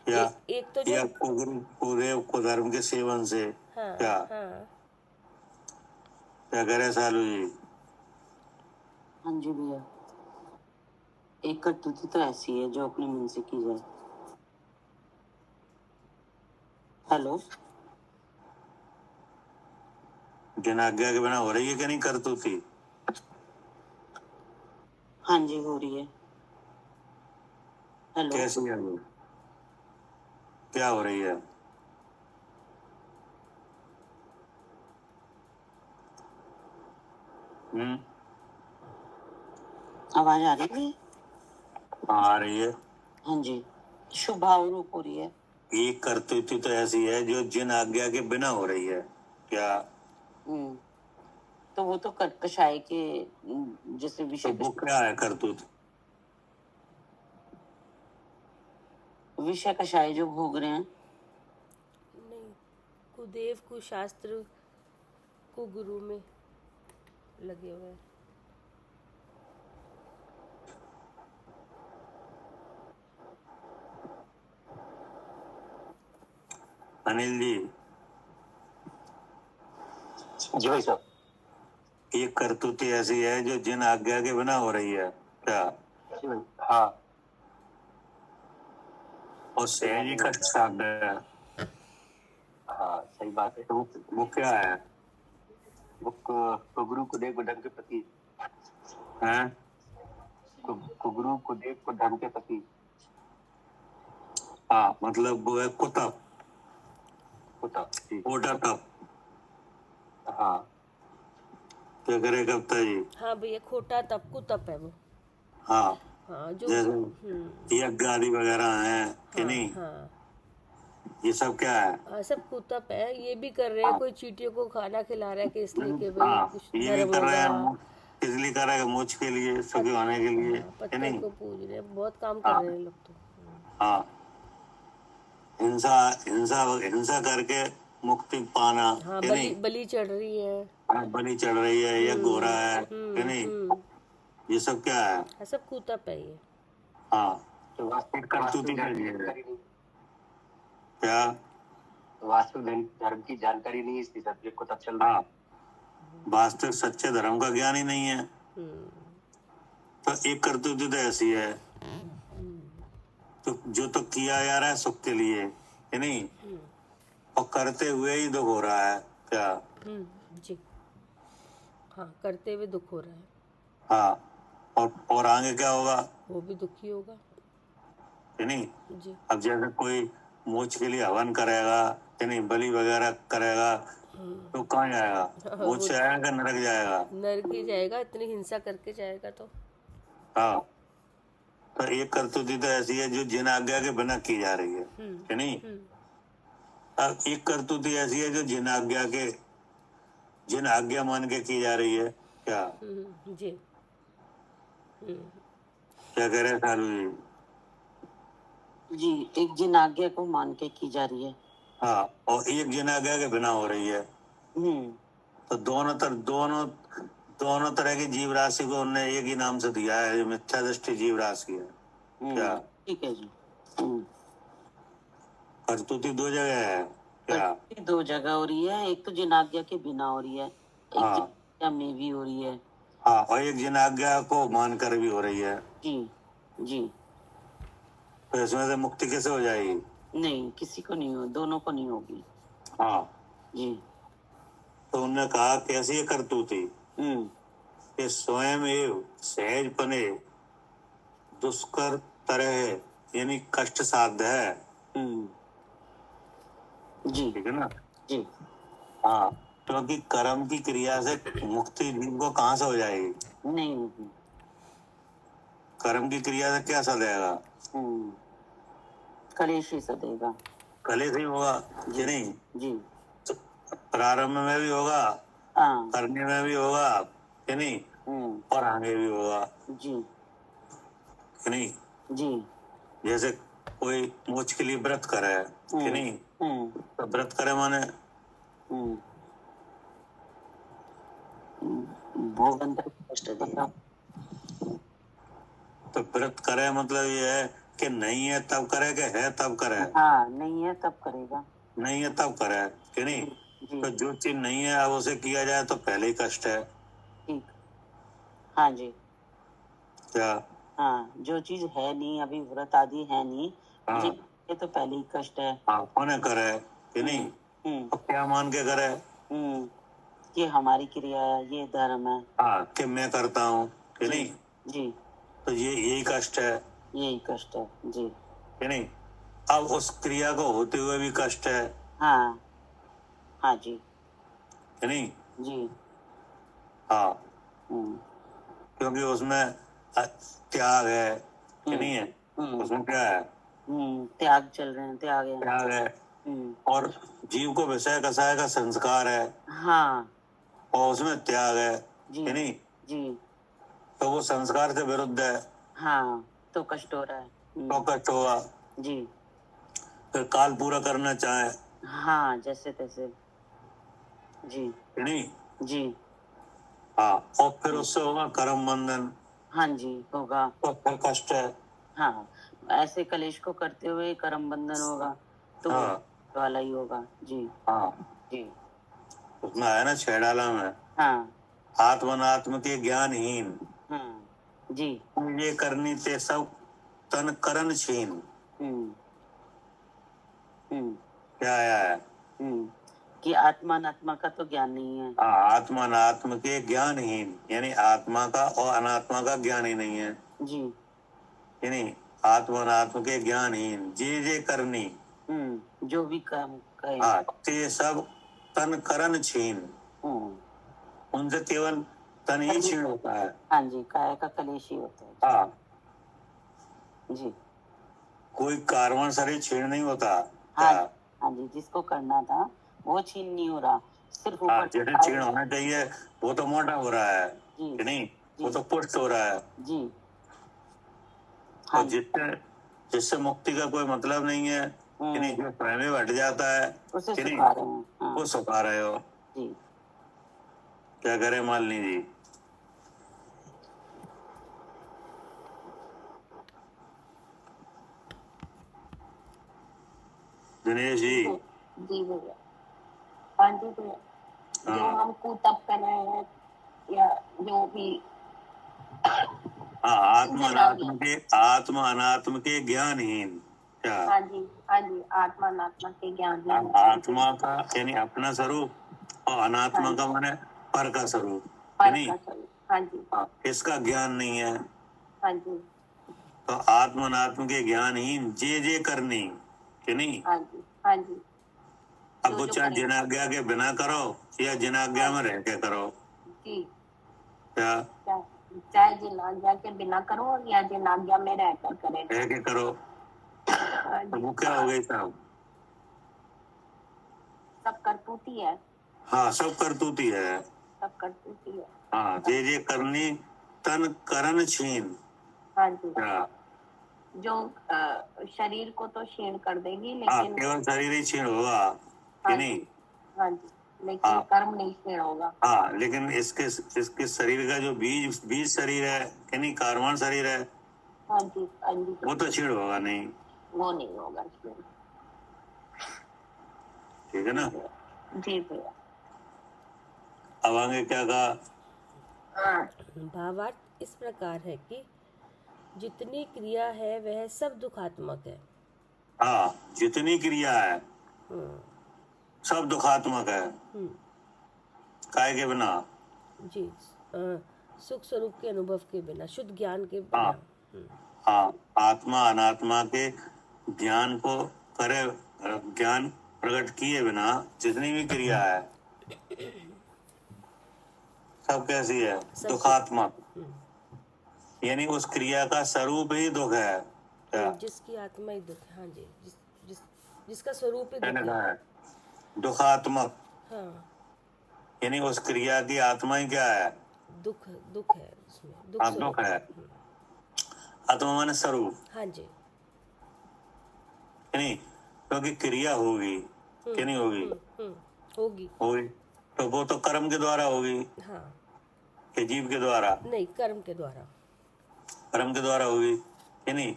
A: या
B: एक तो जो,
A: या कुगुरु कुदेव कुधर्म के सेवन से।
B: हाँ
A: क्या?
B: हाँ
A: क्या करे सालू जी?
C: हाँ जी भैया, एक करतूती तो ऐसी है जो अपने मन से की जाए। हेलो।
A: जिन आज्ञा के बिना हो रही है कि नहीं करतुती?
C: हाँ जी, हो रही है। हेलो।
A: कैसी है वो? क्या हो रही है? हम्म।
C: आवाज आ रही है?
A: हाँ, आ रही है।
C: हाँ जी, शुभ भाव रूप हो रही है।
A: एक करतुती तो ऐसी है जो जिन आज्ञा के बिना हो रही है। क्या?
C: हम्म, तो वो तो कषाय के जैसे
A: तो
C: विषय
A: वो क्या है करतूत?
C: कषाय जो भोग रहे हैं।
B: नहीं, कुदेव कुशास्त्र कुगुरु में लगे हुए हैं।
A: अनिल जी,
C: जी भाई साहब।
A: एक करतुती ऐसी है जो जिन आज्ञा के बिना हो रही है। क्या?
C: जी भाई, हाँ।
A: और सहज ही कष्ट साध है।
C: हाँ सही बात है।
A: तो वो क्या है?
C: वो गुरु कुदेव को धर्म के प्रति।
A: हैं?
C: गुरु कुदेव को धर्म के प्रति।
A: हाँ, मतलब वो है कुतप,
C: कुतप जी।
A: ओटा तप।
C: हाँ
A: क्या करे कविता जी?
B: हाँ भैया, खोटा तप कुतप है वो।
A: हाँ,
B: हाँ जो,
A: जैसे यज्ञ आदि वगैरह हैं कि
B: हाँ
A: नहीं,
B: हाँ
A: ये सब क्या है?
B: हाँ, सब कुतप है। ये भी कर रहे हैं,
A: हाँ,
B: कोई चींटियों को खाना खिला रहा है कि इसलिए कि भाई
A: हाँ,
B: कुछ
A: ये भी
B: धर्म
A: कर रहे
B: होगा।
A: हैं, इसलिए कर रहे हैं मोक्ष के लिए, सुखी होने के लिए,
B: हाँ,
A: कि
B: पत्थर
A: नहीं?
B: को पूज रहे हैं, बहुत काम कर
A: हाँ,
B: रहे हैं लोग तो।
A: हाँ, हिंसा हिंसा हिंसा करके मुक्ति पाना,
B: हाँ,
A: कि
B: बलि
A: नहीं?
B: बलि चढ़ रही है।
A: हाँ, बलि चढ़ रही है, यज्ञ हो रहा है, कि नहीं?
B: हम्म।
A: ये सब क्या है?
B: हाँ, सब कुतप है ये।
A: हाँ, तो वास्तविक करतूती के लिए क्या?
C: वास्तविक धर्म की जानकारी नहीं है, इसलिए सब्जेक्ट को तब चल रहा है।
A: हाँ, वास्तविक सच्चे धर्म का ज्ञान ही नहीं है। तो एक करतूती तो ऐसी है तो जो तो किया जा रहा है सुख के लिए, कि नहीं? और करते हुए ही दुख हो रहा है। क्या?
B: जी, हाँ, करते हुए दुख हो रहा है।
A: हाँ, और आगे क्या होगा,
B: वो भी दुखी होगा।
A: कि नहीं?
B: जी।
A: अब जैसे कोई मोक्ष के लिए हवन करेगा, कि नहीं, बलि वगैरह करेगा, तो कहाँ जाएगा? मोक्ष
B: वो
A: जाएगा कि नरक जाएगा?
B: नरक ही जाएगा, इतनी हिंसा करके जाएगा तो।
A: हाँ, तो एक करतूती तो ऐसी है जो जिन आज्ञा के बिना की जा रही है, कि नहीं? अब एक करतूती ऐसी है जो जिन आज्ञा मान के की जा रही है। क्या?
B: जी।
A: क्या कह रहे हैं सालू जी?
C: जी, एक जिन आज्ञा को मान के की जा रही है।
A: हाँ, और एक जिन आज्ञा के बिना हो रही है। तो दोनों तरह की जीव राशि को उन्होंने एक ही नाम से दिया है, मिथ्या दृष्टि जीव राशि है। क्या?
C: ठीक है जी।
A: करतूती दो जगह है। क्या?
C: दो जगह हो रही है, एक तो जिन आज्ञा के बिना हो रही है, एक
A: हाँ,
C: जिन आज्ञा में भी हो रही है।
A: हाँ, और एक जिन आज्ञा को मानकर भी हो रही है।
C: जी जी।
A: तो इसमें से मुक्ति कैसे हो जाएगी?
C: नहीं, किसी को नहीं हो, दोनों को नहीं होगी।
A: हाँ,
C: जी।
A: तो उन्होंने कहा कैसी है करतूती कि स्वयं एव सहज पने दुष्कर तरह, यानी कष्ट साध्य है।
C: जी।
A: ठीक है ना?
C: जी।
A: हाँ, क्योंकि कर्म की क्रिया से मुक्ति जीव को कहाँ से हो जाएगी?
C: नहीं।
A: कर्म की क्रिया से क्या सदेगा?
C: कलेश ही सदेगा।
A: कले से ही होगा, कि नहीं?
C: जी।
A: तो प्रारंभ में भी होगा,
C: हाँ।
A: करने में भी होगा, कि नहीं? और आगे भी होगा,
C: जी।
A: कि नहीं?
C: जी।
A: जैसे कोई मोक्ष के लिए व्रत करे कि नहीं, तो व्रत करे माने
C: भोगंतर को कष्ट देगा।
A: तो व्रत करे मतलब ये है कि नहीं है तब करे कि है तब करे,
C: हाँ, नहीं है तब करेगा।
A: नहीं है तब करे कि नहीं।
C: जी
A: तो जो चीज नहीं है अब उसे किया जाए तो पहले ही कष्ट है।
C: ठीक। हाँ जी।
A: क्या?
C: हाँ, जो चीज है नहीं, अभी व्रत आदि है नहीं,
A: हाँ।
C: ये तो पहले ही कष्ट है।
A: उन्हें करे कि नहीं, तो क्या मान के करे?
C: ये हमारी क्रिया है, ये धर्म है।
A: हाँ, कि मैं करता हूँ कि
C: जी,
A: नहीं,
C: जी,
A: तो ये यही कष्ट है
C: यही कष्ट है। जी
A: कि नहीं। अब उस क्रिया को होते हुए भी कष्ट है
C: हाँ, हाँ जी,
A: कि नहीं।
C: जी।
A: हाँ,
C: हम्म,
A: क्योंकि उसमें त्याग है कि नहीं है, उसमें क्या है,
C: त्याग चल रहे हैं, त्याग है।
A: त्याग है। और जीव को विषय कसाय का संस्कार है,
C: हाँ
A: और उसमें त्याग है
C: जी,
A: कि नहीं,
C: जी,
A: तो वो संस्कार से विरुद्ध है,
C: हाँ, तो कष्ट हो रहा है।
A: तो कष्ट होगा।
C: जी
A: फिर काल पूरा करना चाहे
C: हाँ, जैसे तैसे। जी
A: कि नहीं।
C: जी
A: हाँ, और फिर उससे होगा कर्म बंधन,
C: हाँ जी, होगा।
A: तो फिर कष्ट है।
C: हाँ, ऐसे कलेश को करते हुए कर्म बंधन होगा, तो वो
A: हाँ
C: वाला ही होगा। जी
A: हाँ,
C: जी
A: उसमें है ना छेड़ाला में,
C: हाँ
A: आत्मनात्म के ज्ञानहीन
C: जी
A: ये करनी ते सब तन करन छीन।
C: हम्म हम्म
A: क्या आया है?
C: कि आत्मा अनात्मा का तो ज्ञान नहीं है।
A: आत्मा अनात्म के ज्ञानहीन, यानी आत्मा का और अनात्मा का ज्ञान ही नहीं है,
C: जी
A: यानी आत्मा अनात्म के ज्ञानहीन जे करनी।
C: जो भी काम करे।
A: हाँ, ते सब तन करन छीन, उनसे केवल तन ही छीन होता है।
C: हाँ जी, काया का कलेश ही होता है।
A: हाँ,
C: जी
A: कोई कार्बन शरीर छीन नहीं होता।
C: हाँ
A: क्या?
C: हाँ जी, जिसको करना था वो छीन नहीं हो रहा, सिर्फ
A: हाँ,
C: ऊपर
A: जैसे छीन होना चाहिए वो तो मोटा हो रहा है
C: जी
A: कि नहीं, वो
C: जी
A: तो पुष्ट हो रहा है।
C: जी हाँ
A: और जिससे जिससे मुक्ति का कोई मतलब नहीं है कि नहीं, जो स्वयं ही हट जाता है
C: उसे
A: कि नहीं,
C: सुखा रहे हैं। हाँ
A: वो सुखा रहे हो।
C: जी
A: क्या करे मालिनी जी? दिनेश जी।
D: जी भैया। हाँ जी भैया, जो
A: हाँ
D: हम कुतप कर रहे हैं या जो भी
A: हाँ, आत्म अनात्म के ज्ञानहीन। क्या?
D: हाँ जी, हाँ जी, आत्मा अनात्मा के ज्ञान ही है।
A: आत्मा का यानी अपना स्वरूप और अनात्मा
D: हाँ
A: का माने पर का स्वरूप कि
D: पर
A: नहीं।
D: का स्वरूप। हाँ जी,
A: इसका ज्ञान नहीं है,
D: हाँ जी,
A: तो आत्म अनात्म के ज्ञानहीन जे करनी कि नहीं।
D: हाँ जी, हाँ जी,
A: अब
D: जो
A: वो
D: जो
A: चाहे
D: करें।
A: जिनाज्ञा के बिना करो या जिनाज्ञा में रह के करो।
D: जी,
A: क्या?
D: चाहे जिन आज्ञा के बिना करो या जिन आज्ञा में रहकर करें।
A: रह के करो,
D: हाँ
A: तो
D: जी,
A: वो क्या हो गई साहब?
D: सब करतूती है,
A: हाँ, सब करतूती है।
D: सब करतूती है।
A: हाँ, जे करनी तन करन छीन।
D: हाँ जी,
A: क्या?
D: जो शरीर को तो क्षीण कर देगी,
A: हाँ,
D: लेकिन
A: केवल शरीर ही क्षीण होगा कि
D: हाँ
A: नहीं।
D: जी, हाँ जी, लेकिन
A: हाँ
D: कर्म नहीं क्षीण होगा।
A: हाँ, लेकिन इसके शरीर का जो बीज बीज शरीर है कि नहीं, कार्बन शरीर है,
D: हाँ जी, हाँ जी,
A: वो तो क्षीण होगा नहीं।
D: वो नहीं होगा क्षीण।
A: ठीक है ना।
D: जी भैया।
A: अब आगे क्या कहा?
B: भावार्थ इस प्रकार है कि जितनी क्रिया है वह सब दुखात्मक है।
A: हाँ, जितनी क्रिया है
B: हम्म,
A: सब दुखात्मक है,
B: हम्म,
A: काय के बिना।
B: जी सुख स्वरूप के अनुभव के बिना, शुद्ध ज्ञान के
A: हाँ
B: बिना।
A: हाँ, आत्मा अनात्मा के ज्ञान को करे, ज्ञान प्रकट किए बिना जितनी भी क्रिया है सब कैसी है?
B: सब
A: दुखात्मक, यानी उस क्रिया का स्वरूप ही दुख है। क्या?
B: जिसकी आत्मा ही दुख है। हाँ जी, जिसका स्वरूप ही
A: मैंने
B: दुख है।
A: कहा है दुखात्मक,
B: हाँ,
A: यानी उस क्रिया की आत्मा ही क्या है?
B: दुख दुख है उसमें, दुख
A: हाँ,
B: स्वरूप।
A: दुख है। आत्मा माने स्वरूप।
B: हाँ जी,
A: कि नहीं, क्योंकि क्रिया होगी कि नहीं होगी,
B: होगी।
A: होगी तो वो तो कर्म के द्वारा होगी
B: हाँ,
A: कि जीव के द्वारा,
B: नहीं, कर्म के द्वारा।
A: कर्म के द्वारा होगी कि नहीं।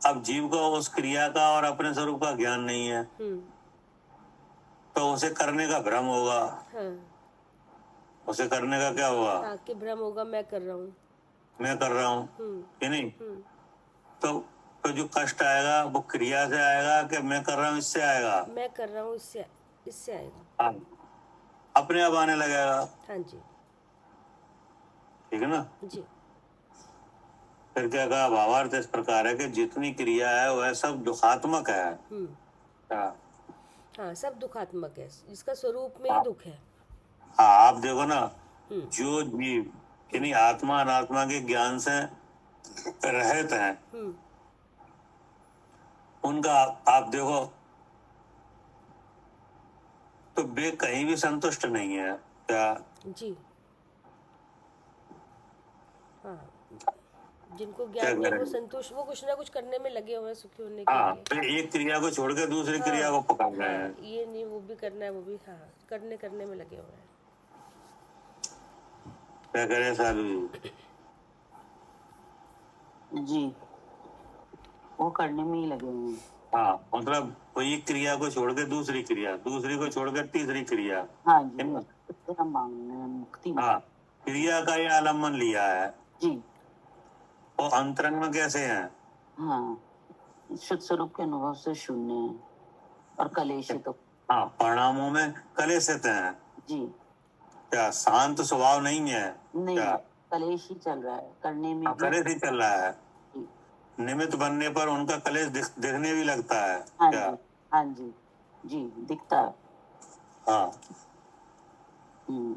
A: अब जीव को उस क्रिया का और अपने स्वरूप का ज्ञान नहीं है, तो उसे करने का भ्रम होगा।
B: हाँ,
A: उसे करने का क्या होगा,
B: हाँ, कि भ्रम होगा, मैं कर रहा हूँ।
A: मैं कर रहा हूँ कि नहीं। तो जो कष्ट आएगा वो क्रिया से आएगा कि मैं कर रहा हूँ इससे आएगा,
B: मैं कर रहा हूँ, इससे इससे आएगा।
A: हाँ, अपने आप आने लगेगा।
B: हाँ जी,
A: ठीक है ना।
B: जी।
A: फिर क्या कहा, भावार्थ इस प्रकार है कि जितनी क्रिया है वह सब दुखात्मक है। हाँ,
B: हाँ, सब दुखात्मक है, जिसका स्वरूप में ही दुख है।
A: हाँ, आप देखो ना, जो जीव यानी आत्मा अनात्मा के ज्ञान से रहित हैं, उनका आप देखो तो वे कहीं भी संतुष्ट नहीं है क्या।
B: जी, हाँ, जिनको
A: क्या
B: ज्ञान नहीं है वो
A: करें,
B: संतुष्ट, वो कुछ ना कुछ करने में लगे हुए हैं सुखी होने के
A: हाँ,
B: लिए।
A: तो एक क्रिया को छोड़ के दूसरी क्रिया को पकड़ रहे
B: हाँ,
A: हैं।
B: ये नहीं वो भी करना है, वो भी, हाँ, करने में लगे हुए हैं।
A: क्या करे सालू जी।
C: जी, वो करने में ही लगे हुए हैं।
A: हाँ, मतलब वो एक क्रिया को छोड़ के दूसरी क्रिया, दूसरी को छोड़ के तीसरी क्रिया।
C: हाँ जी, हम मांगने हैं मुक्ति में।
A: हाँ, क्रिया का ये आलम्बन लिया है।
C: जी,
A: वो अंतरंग में कैसे हैं।
C: हाँ, शुद्ध स्वरूप के अनुभव से शून्य है और कलेशित।
A: हाँ, परिणामों में कलेशित हैं।
C: जी,
A: क्या शांत स्वभाव नहीं है
C: नहीं,
A: क्या,
C: कलेश ही चल रहा है, करने में भी।
A: कलेश ही चल रहा है।
C: जी,
A: निमित्त बनने पर उनका कलेश दिखने भी लगता है
C: हाँ
A: क्या।
C: जी, हाँ जी, जी, दिखता है।
A: हाँ,
C: हम्म,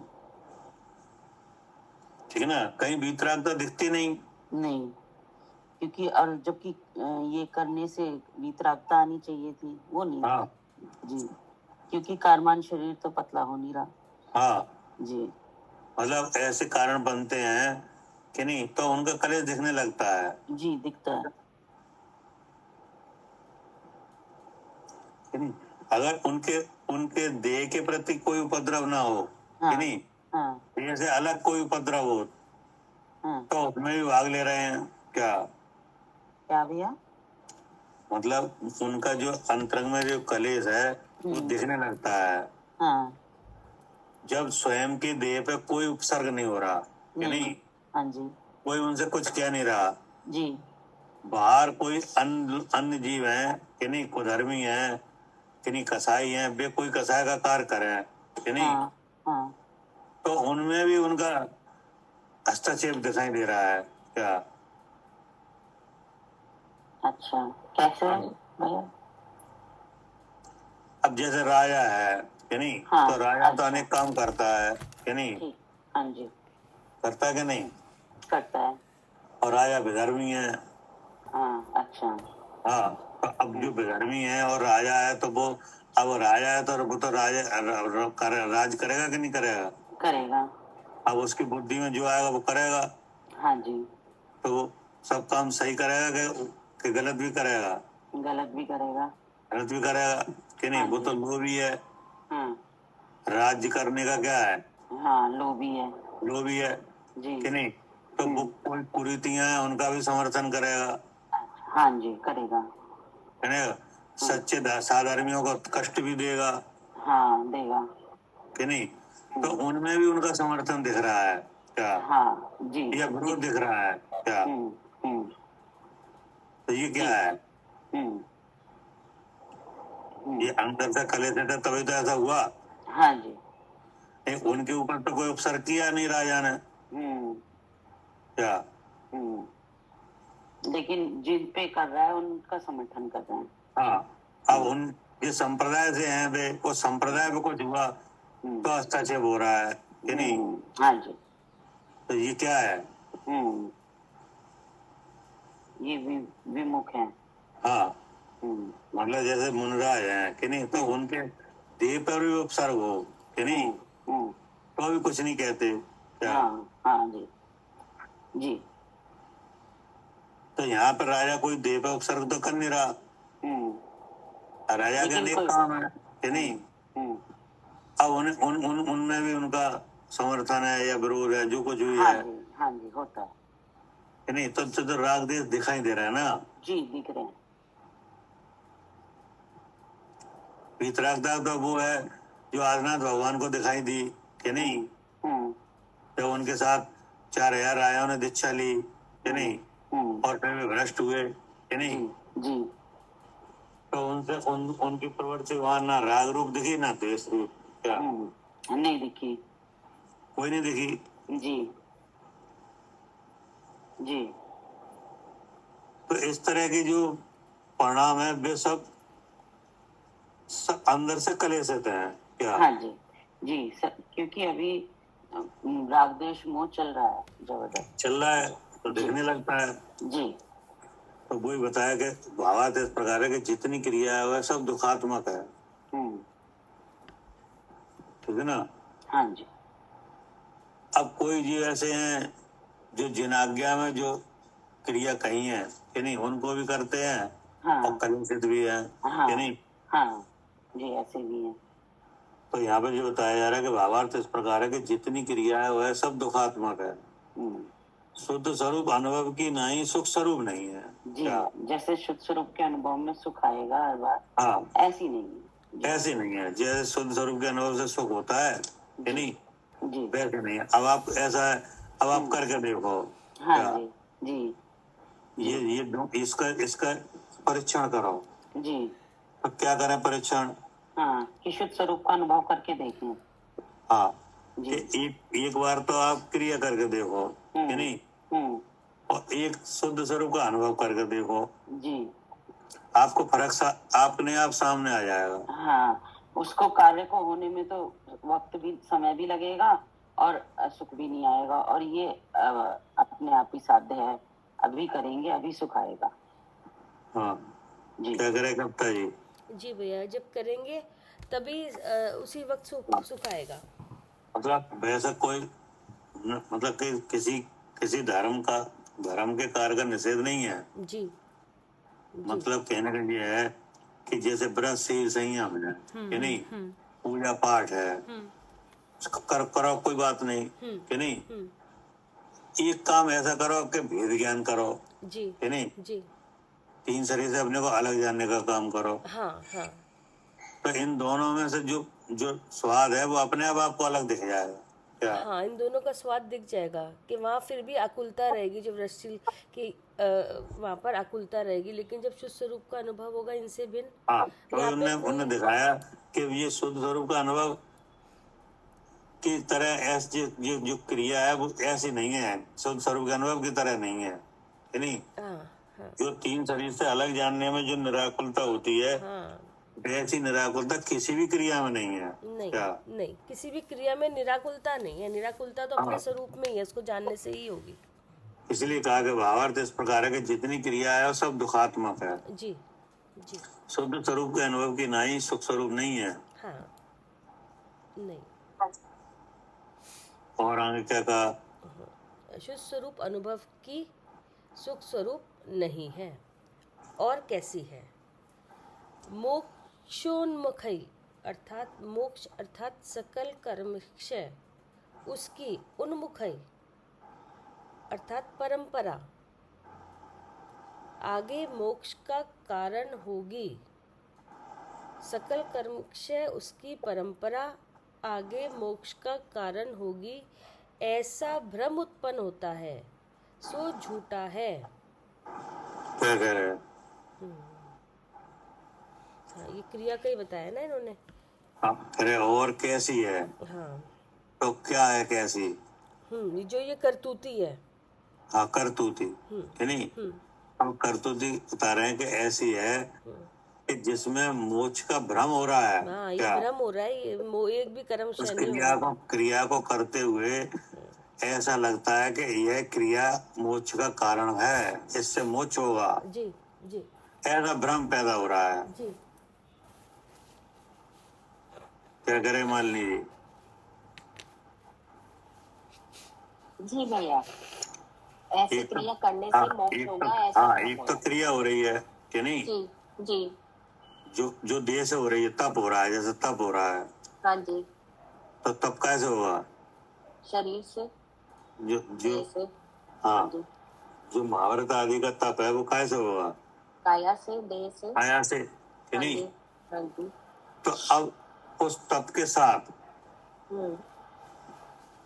A: ठीक है ना, कहीं वीतरागता दिखती नहीं।
C: नहीं, क्योंकि और जबकि ये करने से वितरागता आनी चाहिए थी, वो नहीं।
A: हाँ,
C: जी, क्योंकि कारमान शरीर तो पतला हो नहीं रहा।
A: हाँ,
C: जी,
A: मतलब ऐसे कारण बनते हैं कि नहीं, तो उनका कलेश दिखने लगता है
C: जी, दिखता है।
A: कि नहीं। अगर उनके उनके देह के प्रति कोई उपद्रव ना हो
C: हाँ,
A: कि नहीं,
C: हाँ,
A: देह से अलग कोई उपद्रव हो
C: हाँ,
A: तो उसमें भी भाग ले रहे हैं क्या।
C: क्या भैया?
A: मतलब उनका जो अंतरंग में जो कलेश है वो दिखने लगता है
C: हाँ,
A: जब स्वयं के देह पे कोई उपसर्ग नहीं हो रहा कि नहीं,
C: हाँ जी,
A: कोई उनसे कुछ कह नहीं रहा।
C: जी,
A: बाहर कोई अन्य जीव है कि नहीं, कुधर्मी है कि नहीं, कसाई है, वे कोई कसाई का कार्य करें कि नहीं,
C: हाँ, हाँ,
A: तो उनमें भी उनका हस्तक्षेप दिखाई दे रहा है क्या।
C: अच्छा, कैसे भैया?
A: अब जैसे राजा है कि नहीं,
C: हाँ,
A: तो राजा तो
C: अच्छा,
A: अनेक काम करता है कि नहीं,
C: ठीक, हाँ जी,
A: करता है कि नहीं,
C: करता है।
A: और राजा विधर्मी है।
C: हाँ, अच्छा,
A: हाँ, तो अब जो विधर्मी है और राजा है तो वो, अब राजा है तो वो तो राजा राज करेगा कि नहीं करेगा।
C: करेगा।
A: अब उसकी बुद्धि में जो आएगा वो करेगा,
C: हाँ जी,
A: तो वो सब काम सही करेगा कि गलत भी करेगा।
C: गलत भी करेगा।
A: गलत भी करेगा कि नहीं,
C: हाँ
A: वो
C: जी,
A: तो लोभी है।
C: हाँ,
A: राज्य करने का क्या है,
C: हाँ, लोभी है।
A: लोभी है
C: जी,
A: कि नहीं, तो वो कोई कुरीतियां हैं उनका भी समर्थन करेगा,
C: हाँ जी, करेगा।
A: करेगा। सच्चे साधर्मियों को कष्ट भी देगा
C: हाँ, देगा।
A: कि नहीं, तो उनमें भी उनका समर्थन दिख रहा है क्या,
C: हाँ जी,
A: या विरोध दिख रहा है क्या।
C: हम्म, हम्म,
A: तो ये क्या
C: जी,
A: है,
C: हम्म,
A: ये अंदर से कलेश था तभी तो ऐसा हुआ।
C: हाँ जी,
A: उनके ऊपर तो कोई उपसर्ग किया नहीं राजा ने
C: हम्म,
A: क्या।
C: हम्म, लेकिन जिन पे कर रहा है उनका समर्थन कर रहे हैं।
A: हाँ, अब उन जिस संप्रदाय से हैं वे, वो संप्रदाय पे कुछ हुआ तो हस्तक्षेप हो रहा है कि नहीं,
C: हाँ जी,
A: तो ये क्या है।
C: हम्म, ये विमुख है।
A: हाँ, मतलब जैसे मुनराज हैं कि नहीं, तो उनके देह पर भी उपसर्ग हो कि नहीं, तो भी कुछ नहीं कहते क्या।
C: हाँ, हाँ जी, जी,
A: तो यहाँ पर राजा कोई देह पर उपसर्ग तो कर नहीं रहा,
C: हम्म,
A: राजा के
C: लेकिन
A: अनेक
C: कोई-
A: काम है कि नहीं।
C: हम्म,
A: अब उनमें भी उनका समर्थन है या विरोध है, जो कुछ भी
C: हाँ
A: है
C: जी, हाँ जी, होता है
A: कि नहीं। तो राग देश दिखाई दे रहा है ना।
C: जी, दिख रहे हैं।
A: वीतरागता तो वो है जो आदिनाथ भगवान को दिखाई दी कि नहीं,
C: हम्म,
A: जब उनके साथ 4000 राजाओं ने दीक्षा ली कि नहीं, और फिर वे भ्रष्ट हुए कि नहीं।
C: जी, जी,
A: तो उनकी प्रवृत्ति वहां ना राग रूप दिखी ना द्वेष रूप, क्या
C: नहीं दिखी।
A: कोई नहीं दिखी।
C: जी, जी,
A: तो इस तरह की जो परिणाम है वे सब अंदर से कलेशित हैं, क्या।
C: हाँ जी, जी, क्योंकि अभी राग द्वेष मोह चल रहा है, जबरदस्त
A: चल रहा है तो दिखने लगता है।
C: जी।
A: तो वही बताया कि भावार्थ इस प्रकार है कि जितनी क्रिया है वह सब दुखात्मक है, ठीक है ना।
C: हाँ जी,
A: अब कोई जीव ऐसे हैं जो जिन आज्ञा में जो क्रिया कही है कि नहीं उनको भी करते हैं,
C: हाँ,
A: और कलुषित भी है
C: हाँ,
A: कि नहीं।
C: हाँ जी, ऐसे भी है।
A: तो यहाँ पे जो बताया जा रहा है कि भावार्थ इस प्रकार है कि जितनी क्रिया है वह सब दुखात्मक है, शुद्ध स्वरूप अनुभव की नहीं, सुख स्वरूप नहीं है,
C: जी।
A: क्या?
C: जैसे शुद्ध स्वरूप के अनुभव में सुख आएगा हर बार,
A: हाँ,
C: ऐसी नहीं है जी।
A: ऐसे नहीं है। जैसे शुद्ध स्वरूप के अनुभव से सुख होता है कि नहीं,
C: जी,
A: वैसे नहीं है। अब आप ऐसा है, अब आप करके देखो,
C: हाँ
A: क्या?
C: जी, जी,
A: इसका परीक्षण करो।
C: जी,
A: तो क्या करें परीक्षण?
C: हाँ, कि शुद्ध स्वरूप का अनुभव करके देखें।
A: हाँ,
C: जी,
A: कि एक बार तो आप क्रिया करके देखो कि नहीं, और एक शुद्ध स्वरूप का अनुभव करके देखो,
C: जी,
A: आपको फर्क अपने आप सामने आ जाएगा।
C: हाँ, उसको कार्य को होने में तो वक्त भी, समय भी लगेगा और सुख भी नहीं आएगा, और ये अपने आप ही साध्य है। अभी करेंगे, अभी सुख आएगा।
A: हाँ
C: जी,
A: क्या करे कप्ता जी?
B: जी भैया, जब करेंगे तभी उसी वक्त सुख आएगा।
A: मतलब वैसा कोई मतलब कि किसी धर्म के कार्य का निषेध नहीं है।
B: जी,
A: मतलब कहने का ये है कि जैसे व्रत से संयम है कि नहीं, पूजा पाठ है, करो कोई बात नहीं कि नहीं। एक काम ऐसा करो कि भेद ज्ञान करो
B: जी,
A: कि नहीं,
B: जी,
A: 3 शरीर से अपने को अलग जानने का काम करो।
B: हाँ, हाँ,
A: तो इन दोनों में से जो स्वाद है वो अपने आप आपको अलग दिख जाएगा, क्या।
B: हाँ, इन दोनों का स्वाद दिख जाएगा कि वहाँ फिर भी आकुलता रहेगी, जो वृश्चिल की वहाँ पर आकुलता रहेगी, लेकिन जब शुद्ध स्वरूप का अनुभव होगा इनसे भिन्न।
A: हाँ, तो
B: यहाँ पे
A: उनने दिखाया कि ये शुद्ध स्वरूप का अनुभव की तरह ऐसी जो क्रिया है वो ऐसी नहीं है, शुद्ध स्वरूप के अनुभव की तरह नहीं है कि नहीं।
B: हाँ,
A: जो 3 शरीर से अलग जानने में जो निराकुलता होती है,
B: हाँ,
A: वैसी निराकुलता किसी भी क्रिया में नहीं है,
B: नहीं,
A: क्या।
B: नहीं, किसी भी क्रिया में निराकुलता नहीं है। निराकुलता तो अपने स्वरूप में ही है, उसको जानने से ही होगी।
A: इसलिए कहा कि भावार्थ इस प्रकार है कि जितनी क्रिया है वो सब दुखात्मक है,
B: जी, जी,
A: शुद्ध स्वरूप के अनुभव की नहीं, सुख स्वरूप नहीं है।
B: हाँ, नहीं।
A: और आगे क्या कहा?
B: शुद्ध स्वरूप अनुभव की सुख स्वरूप नहीं है। और कैसी है? मोक्षोन्मुखई अर्थात मोक्ष अर्थात सकल कर्मक्षय उसकी उन्मुखई अर्थात परंपरा आगे मोक्ष का कारण होगी। सकल कर्मक्षय उसकी परंपरा आगे मोक्ष का कारण होगी, ऐसा भ्रम उत्पन्न होता है, सो झूठा है।
A: क्या कह रहे हैं?
B: हाँ, ये क्रिया का ही बताया ना इन्होंने।
A: हाँ, अरे और कैसी है?
B: हाँ,
A: तो क्या है कैसी?
B: जो ये करतूती है।
A: हाँ, करतूती कि नहीं। हम करतूती बता रहे हैं कि ऐसी है कि जिसमें मोक्ष का भ्रम हो रहा है।
B: हाँ, ये
A: क्या?
B: भ्रम हो रहा है, ये एक भी कर्म
A: उस
B: शनि हो।
A: क्रिया को करते हुए ऐसा लगता है कि यह क्रिया मोक्ष का कारण है, इससे मोक्ष होगा।
B: जी, जी,
A: ऐसा भ्रम पैदा हो रहा है।
B: जी,
A: क्या करे मालिनी जी?
D: जी भैया, ऐसी
A: एक तो-
D: क्रिया करने से मोक्ष होगा, ऐसा
A: हाँ,
D: भ्रम
A: एक
D: हो
A: तो
D: रहा है।
A: क्रिया हो रही है कि नहीं।
D: जी, जी,
A: जो देह से हो रही है, तप हो रहा है, जैसे तप हो रहा है,
D: हाँ जी,
A: तो तप कैसे होगा?
D: शरीर से,
A: जो जो
D: देह से, हाँ
A: हाँ,
D: जी,
A: जो महाभारत आदि का तप है वो कैसे होगा?
D: काया से, देह से,
A: माया से, कि
D: हाँ
A: नहीं?
D: जी, हाँ जी,
A: तो अब उस तप के साथ
D: हम्म,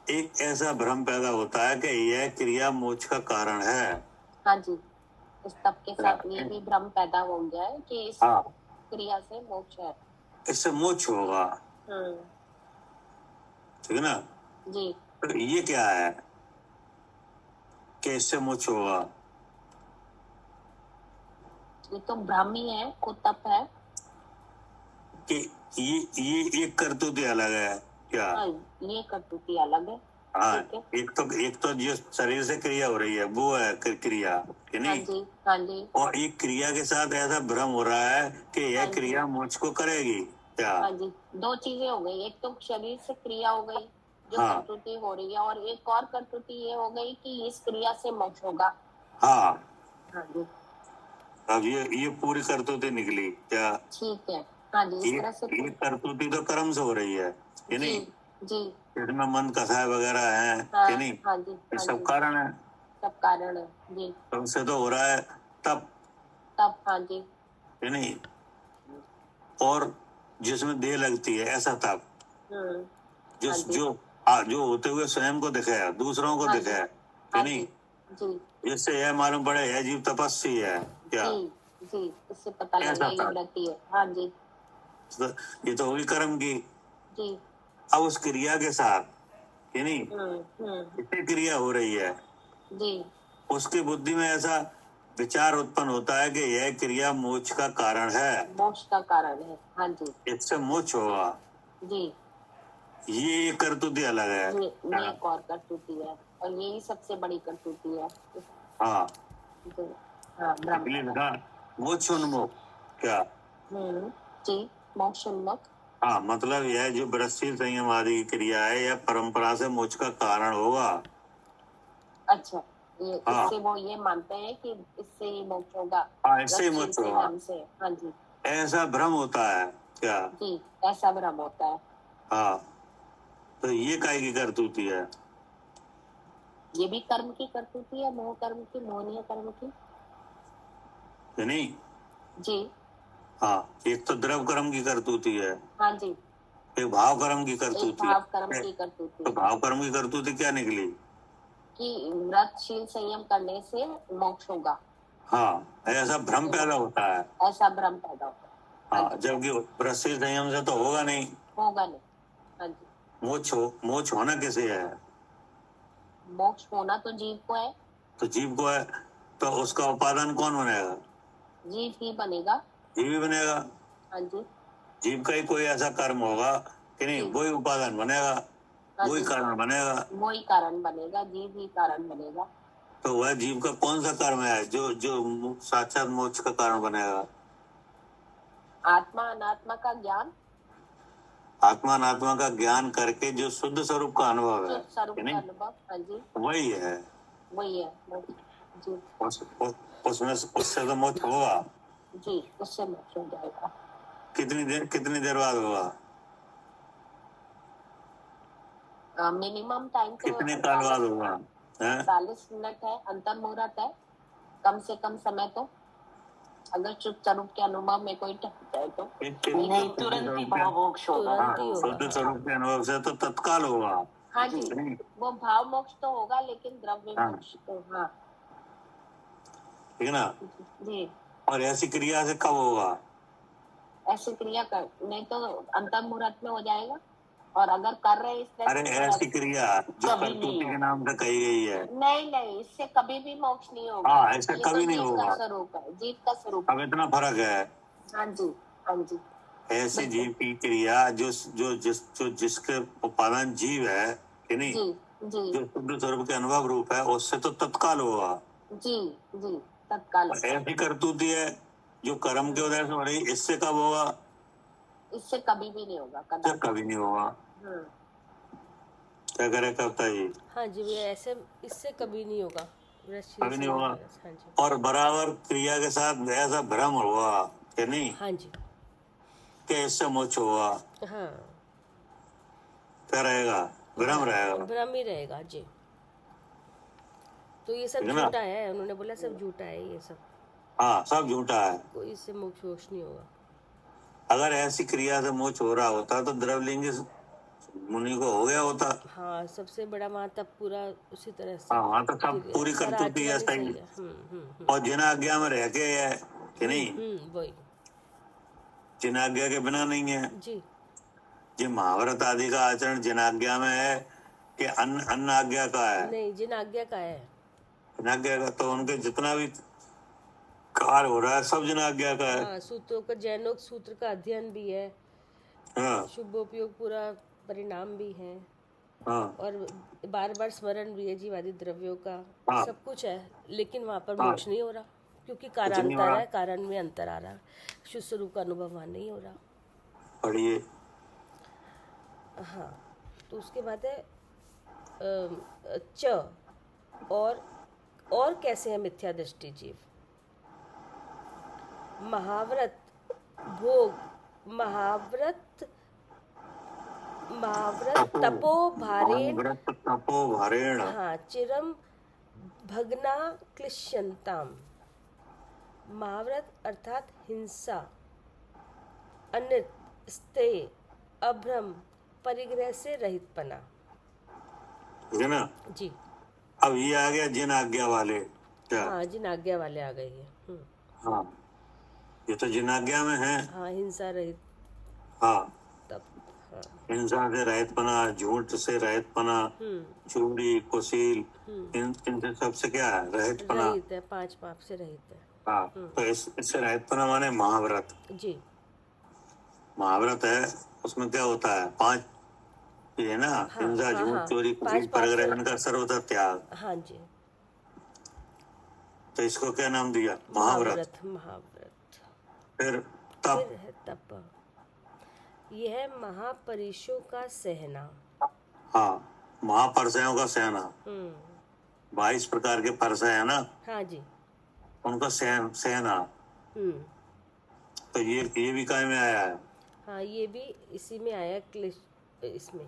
A: एक ऐसा भ्रम पैदा होता है कि यह क्रिया मोक्ष का कारण है।
D: हाँ जी। इस तप के साथ ये भी भ्रम पैदा हो गया है कि इस
A: हाँ,
D: क्रिया से मोक्ष है।
A: इससे मोक्ष होगा,
D: हम्म,
A: ठीक है ना?
D: जी,
A: तो ये क्या है कि इससे मोक्ष होगा?
D: ये तो भ्रम ही है, कुतप है।
A: कि ये एक करतूत अलग है क्या?
D: हाँ, ये करतूती अलग है।
A: हाँ,
D: ठीक है,
A: एक तो जो शरीर से क्रिया हो रही है वो है क्रिया, कि
D: हाँ
A: नहीं?
D: जी, हाँ जी,
A: और एक क्रिया के साथ ऐसा भ्रम हो रहा है कि
D: हाँ
A: यह
D: जी।
A: क्रिया मोक्ष को करेगी क्या?
D: हाँ जी, दो चीजें हो गई, एक तो शरीर से क्रिया हो गई जो
A: हाँ,
D: करतूती हो रही है, और एक और करतूती ये हो गई कि इस क्रिया से मोक्ष होगा।
A: हाँ।
D: हाँ जी,
A: अब ये पूरी करतूती निकली क्या?
D: ठीक है, हाँ जी, इस
A: ये
D: तरह से
A: ये करतूती तो कर्म से हो रही है, कि
D: जी,
A: नहीं?
D: जी,
A: इसमें मन कसाय वगैरह है,
D: हाँ,
A: कि नहीं?
D: हाँ जी,
A: ये
D: हाँ
A: सब
D: जी,
A: कारण है।
D: सब कारण है जी,
A: तो उससे तो हो रहा है तब,
D: तब, हाँ जी,
A: कि नहीं? और जिसमें देह लगती है ऐसा तब,
D: हम्म,
A: जो
D: हाँ जी,
A: जो जो होते हुए स्वयं को दिखे, दूसरों को
D: हाँ
A: दिखे,
D: जी,
A: कि
D: हाँ
A: नहीं?
D: जी, जी,
A: जिससे यह मालूम पड़े यह जीव तपस्वी है क्या?
D: जी, जी, इससे पता लग
A: ऐसा
D: गया ये
A: तब,
D: व्रती है। हाँ जी,
A: तो ये तो होगी कर्म की।
D: जी,
A: अब उस क्रिया के साथ, कि नहीं,
D: हम्म,
A: कितनी क्रिया हो रही है,
D: जी,
A: उसकी बुद्धि में ऐसा विचार उत्पन्न होता है कि यह क्रिया मोक्ष का कारण है,
D: मोक्ष का कारण है। हाँ जी,
A: इससे मोक्ष होगा।
D: जी,
A: ये करतूती अलग है
D: ये एक और करतूती है, और यही सबसे बड़ी करतूती है।
A: हाँ,
D: जी, हाँ, ब्रह्म
A: इसलिए
D: का।
A: लिखा मोक्ष उन्मुख क्या?
D: जी, मोक्ष उन्मुख।
A: हाँ, मतलब यह जो वृत्ति संयम आदि की क्रिया है यह परंपरा से मोक्ष का कारण होगा।
D: अच्छा, ये
A: हाँ,
D: इससे वो ये मानते हैं कि इससे ही मोक्ष होगा।
A: हाँ, इससे ही
D: रसशील
A: मोक्ष होगा,
D: संयम से। हाँ जी,
A: ऐसा भ्रम होता है क्या?
D: जी, ऐसा भ्रम होता है।
A: हाँ, तो ये काय की करतूती है?
D: ये भी कर्म की करतूती है, मोह कर्म की, मोहनीय कर्म की।
A: कि नहीं?
D: जी,
A: हाँ, एक तो द्रव कर्म की करतूती है,
D: हाँ जी,
A: एक भाव कर्म की
D: एक
A: करतूती
D: भाव कर्म
A: है।
D: की करतूती
A: तो
D: है
A: भाव कर्म की करतूती क्या निकली?
D: कि व्रतशील संयम करने से मोक्ष होगा।
A: हाँ, ऐसा भ्रम पैदा होता है।
D: ऐसा भ्रम पैदा होता है। हाँ
A: हाँ,
D: जी,
A: जबकि वृत्ति संयम से तो होगा नहीं।
D: होगा नहीं। हाँ जी,
A: मोक्ष होना कैसे है?
D: मोक्ष होना तो जीव को है,
A: तो जीव को है, तो उसका उपादान कौन बनेगा?
D: जीव ही बनेगा।
A: जीव ही बनेगा।
D: हाँ जी,
A: जीव का ही कोई ऐसा कर्म होगा, कि नहीं?
D: जी,
A: वही उपादान बनेगा,
D: हाँ
A: वही
D: जी,
A: कारण बनेगा।
D: वही कारण बनेगा, जीव ही कारण बनेगा।
A: तो वह जीव का कौन सा कर्म है जो जो साक्षात मोक्ष का कारण बनेगा?
D: आत्मा अनात्मा का ज्ञान,
A: आत्मा अनात्मा का ज्ञान करके जो शुद्ध स्वरूप का अनुभव है,
D: शुद्ध स्वरूप
A: कि
D: का
A: नहीं?
D: अनुभव। हाँ जी,
A: वही है।
D: वही है मोक्ष। जी,
A: उसमें उससे तो मोक्ष होगा।
D: जी, उससे मोक्ष हो जाएगा।
A: कितनी देर बाद होगा?
D: मिनिमम टाइम तो
A: कितने काल बाद होगा?
D: 40 मिनट है, अंतर मुहूर्त है, कम से कम समय तो, अगर शुद्ध स्वरूप के अनुभव में कोई टक जाए तो।
C: नहीं, तुरंत ही भाव मोक्ष होगा।
B: तुरंत ही होगा।
A: शुद्ध स्वरूप के अनुभव से तो तत्काल होगा।
D: हाँ जी,
A: नहीं?
D: वो भाव मोक्ष तो होगा, लेकिन द्रव्य
A: हाँ।
D: मोक्ष तो, हाँ
A: ठीक है ना?
D: जी,
A: और ऐसी क्रिया से कब होगा?
D: ऐसी क्रिया कर नहीं तो अंतर मुहूर्त में हो जाएगा, और अगर कर रहे इस तरह
A: अरे
D: से
A: ऐसी क्रिया जो
C: कभी
A: करतूती
C: नहीं
A: के नाम से कही गई है,
D: नहीं, इससे कभी भी मोक्ष नहीं होगा।
A: हाँ, ऐसा
D: ये
A: कभी
D: तो
A: नहीं
D: जीव
A: होगा।
D: का स्वरूप है, जीव का स्वरूप।
A: अब इतना फर्क है।
D: हाँ जी, हाँ जी,
A: ऐसी
D: बिल्कुल।
A: जीव की क्रिया जो जिसके उपादान जीव है, कि नहीं?
D: जी, जी,
A: जो शुद्ध स्वरूप के अनुभव रूप है उससे तो तत्काल होगा।
D: जी, जी, तत्काल होगा।
A: ऐसी करतूती है जो कर्म के उदय से हो रही, इससे कब होगा?
D: इससे कभी भी नहीं होगा,
A: इससे
D: कदापि।
A: कभी नहीं होगा।
D: हम्म,
A: क्या करे कविता जी?
B: हाँ जी, ये ऐसे इससे कभी नहीं होगा।
A: कभी नहीं होगा।
B: हाँ जी,
A: और बराबर क्रिया के साथ ऐसा भ्रम हुआ, कि नहीं?
B: हाँ जी,
A: कि इससे मोक्ष होगा,
B: हाँ,
A: क्या रहेगा? भ्रम रहेगा,
B: भ्रम ही रहेगा जी। तो ये सब
A: ठीक है ना?
B: झूठा है, उन्होंने बोला सब झूठा है ये सब,
A: हाँ, सब झूठा है।
B: कोई इससे मोक्ष वोक्ष नहीं होगा।
A: अगर ऐसी क्रिया से मोक्ष हो रहा होता तो द्रवलिंगी मुनि को हो गया होता।
B: हाँ, सबसे बड़ा वहाँ तब पूरा उसी तरह से
A: हाँ, वहाँ तो सब
B: क्रिया-
A: पूरी
B: सर
A: कर्तव्य
B: आचरण ही
A: सही
B: सही है।
A: और जिन आज्ञा में रह के है कि नहीं,
B: वही
A: जिन आज्ञा के बिना नहीं है।
B: जी।
A: जो महाभारत आदि का आचरण जिन आज्ञा में है कि अन्न अन्न आज्ञा का है,
B: नहीं, जिन आज्ञा का है।
A: जिन आज्ञा का, तो उनके जितना भी कार्य हो रहा है सब जिन आज्ञा का है।
B: हाँ, सूत्रों का जैनोक सूत्र का अध्ययन भी है,
A: हाँ,
B: शुभोपयोग पूरा परिणाम भी है,
A: हाँ,
B: और बार बार स्मरण भी है जीवादि द्रव्यों का,
A: हाँ।
B: सब कुछ है, लेकिन वहाँ पर
A: हाँ।
B: मोक्ष नहीं हो रहा, क्योंकि
A: नहीं हो
B: कारांतर
A: रहा।
B: है, कारण में अंतर आ रहा है, शुद्ध स्वरूप का अनुभव वहाँ नहीं हो रहा।
A: पढ़िए।
B: हाँ, तो उसके बाद है च और कैसे है मिथ्या दृष्टि जीव? महाव्रत भोग महाव्रत तपो भारेण,
A: व्रत तपो भारेण।
B: हाँ, चिरम भगना क्लिश्यंताम। महाव्रत अर्थात हिंसा, अनित, स्तेय, अभ्रम, परिग्रह से रहितपना।
A: ठीक है ना?
B: जी।
A: अब ये आ गया जिन आज्ञा वाले, क्या?
B: हाँ, जिन आज्ञा वाले आ गए ये।
A: हाँ, ये तो जिन आज्ञा में है।
B: हाँ, हिंसा रहित
A: हाँ,
B: तब। हाँ,
A: हिंसा से रहितपना, झूठ से रहितपना, चोरी, कुशील, इनसे सबसे क्या है? रहितपना।
B: रहित है, 5 पाप से रहित है।
A: हाँ, तो इससे रहितपना माने महाव्रत।
B: जी।
A: महाव्रत है, उसमें क्या होता है? 5 ये है ना, हिंसा,
B: हाँ,
A: झूठ,
B: हाँ,
A: चोरी,
B: 5
A: कुशील,
B: पाप
A: परग्रह,
B: से।
A: इनका सर्वथा त्याग।
B: हाँ जी,
A: तो इसको क्या नाम दिया? महाव्रत।
B: महाव्रत।
A: फिर तप।
B: फिर है तप, यह है महापरिशों का सहना।
A: हाँ, महापरसयों का सहना। 22 प्रकार के परसय है ना,
B: हाँ जी।
A: उनका सहना। तो ये भी काय में आया है?
B: हाँ, ये भी इसी में आया, इसमें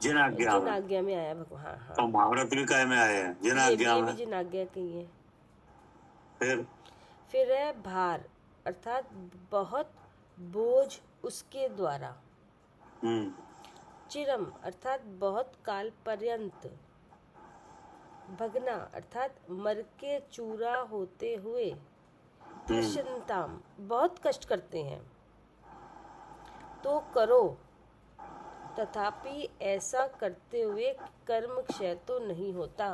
A: जिन आज्ञा
B: जिन
A: में।
B: आज्ञा में आया भगवान। हाँ, हाँ,
A: तो महाव्रत भी काय में आए हैं? जिन आज्ञा
B: ये भी
A: में।
B: जिन आज्ञा की है।
A: फिर
B: है भार, अर्थात बहुत बोझ उसके द्वारा। चिरम अर्थात बहुत काल पर्यंत। भगना अर्थात मर के चूरा होते हुए। क्लिश्यंताम बहुत कष्ट करते हैं। तो करो, तथापि ऐसा करते हुए कर्म क्षय तो नहीं होता।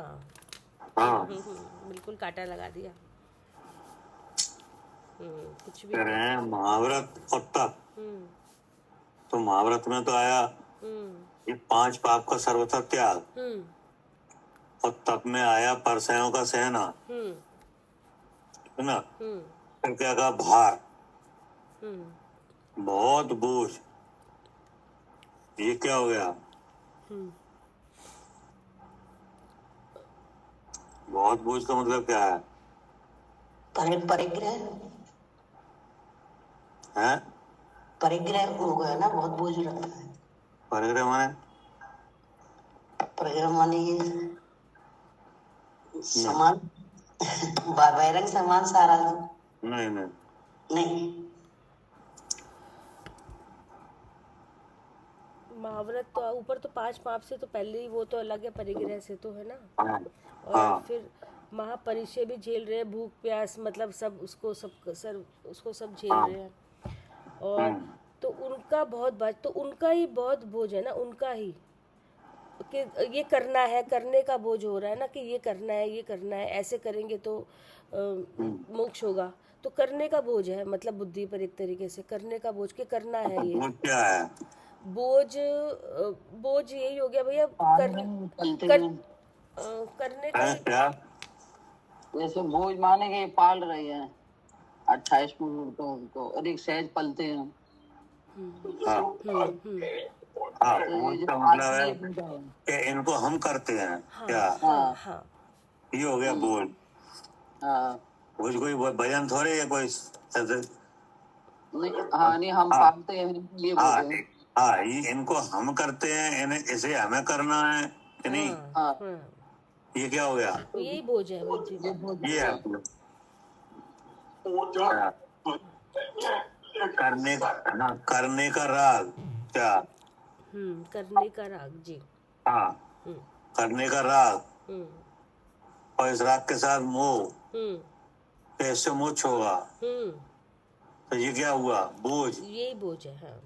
A: हाँ,
B: बिल्कुल काटा लगा दिया। कुछ भी
A: कह रहे हैं महाव्रत और तप। तो महाव्रत में तो आया ये 5 पाप का सर्वथा त्याग, और तप में आया परसयों का सहना, है ना? फिर क्या कहा? भार, बहुत बोझ। ये क्या हो गया? बहुत बोझ का मतलब क्या है?
E: परिग्रह
A: हैं?
E: परिग्रह हो गया ना, बहुत बोझ रहता है।
A: परिग्रह माने?
E: परिग्रह माने ये समान बहिरंग समान सारा
A: नहीं नहीं,
E: नहीं।
B: महाव्रत तो ऊपर तो 5 पाप से तो पहले ही वो तो अलग है, परिग्रह से तो है ना।
A: हाँ,
B: और
A: हाँ।
B: फिर महापरिचय भी झेल रहे हैं, भूख प्यास, मतलब सब उसको सब झेल रहे हैं। और तो उनका तो उनका ही बहुत बोझ है ना, उनका ही कि ये करना है, करने का बोझ हो रहा है ना, कि ये करना है, ऐसे करेंगे तो मोक्ष होगा। तो करने का बोझ है, मतलब बुद्धि पर एक तरीके से करने का बोझ, के करना है ये।
A: बोझ क्या है?
B: बोझ यही हो गया भैया, करने का
A: है क्या?
C: जैसे बोझ माने के पाल रहे हैं 28 मुहूर्तों को, अधिक सहज पलते हैं।
A: हाँ, हाँ, बोझ का मतलब है कि इनको हम करते हैं। क्या?
B: हाँ,
A: ये हो गया बोझ।
C: हाँ,
A: बोझ कोई वजन थोड़े है, कोई
C: नहीं हम
A: हाँ
C: पालते हैं ये बोल
A: हाँ
C: रहे हैं।
A: हाँ, ये इनको हम करते हैं, इन्हें इसे हमें करना है कि नहीं?
B: हाँ
C: हाँ
B: हाँ,
A: ये क्या हो गया?
B: तो यही बोझ है बुद्धि
C: ये
B: में।
C: बोझ
A: ये है क्या? करने का, हाँ, करने का राग क्या?
B: करने का राग जी।
A: हाँ,
B: हम्म
A: करने का राग
B: हम्म
A: और इस राग के साथ मोह,
B: हम्म
A: कैसे मोक्ष होगा?
B: हम्म
A: तो ये क्या हुआ? बोझ।
B: यही बोझ है। हाँ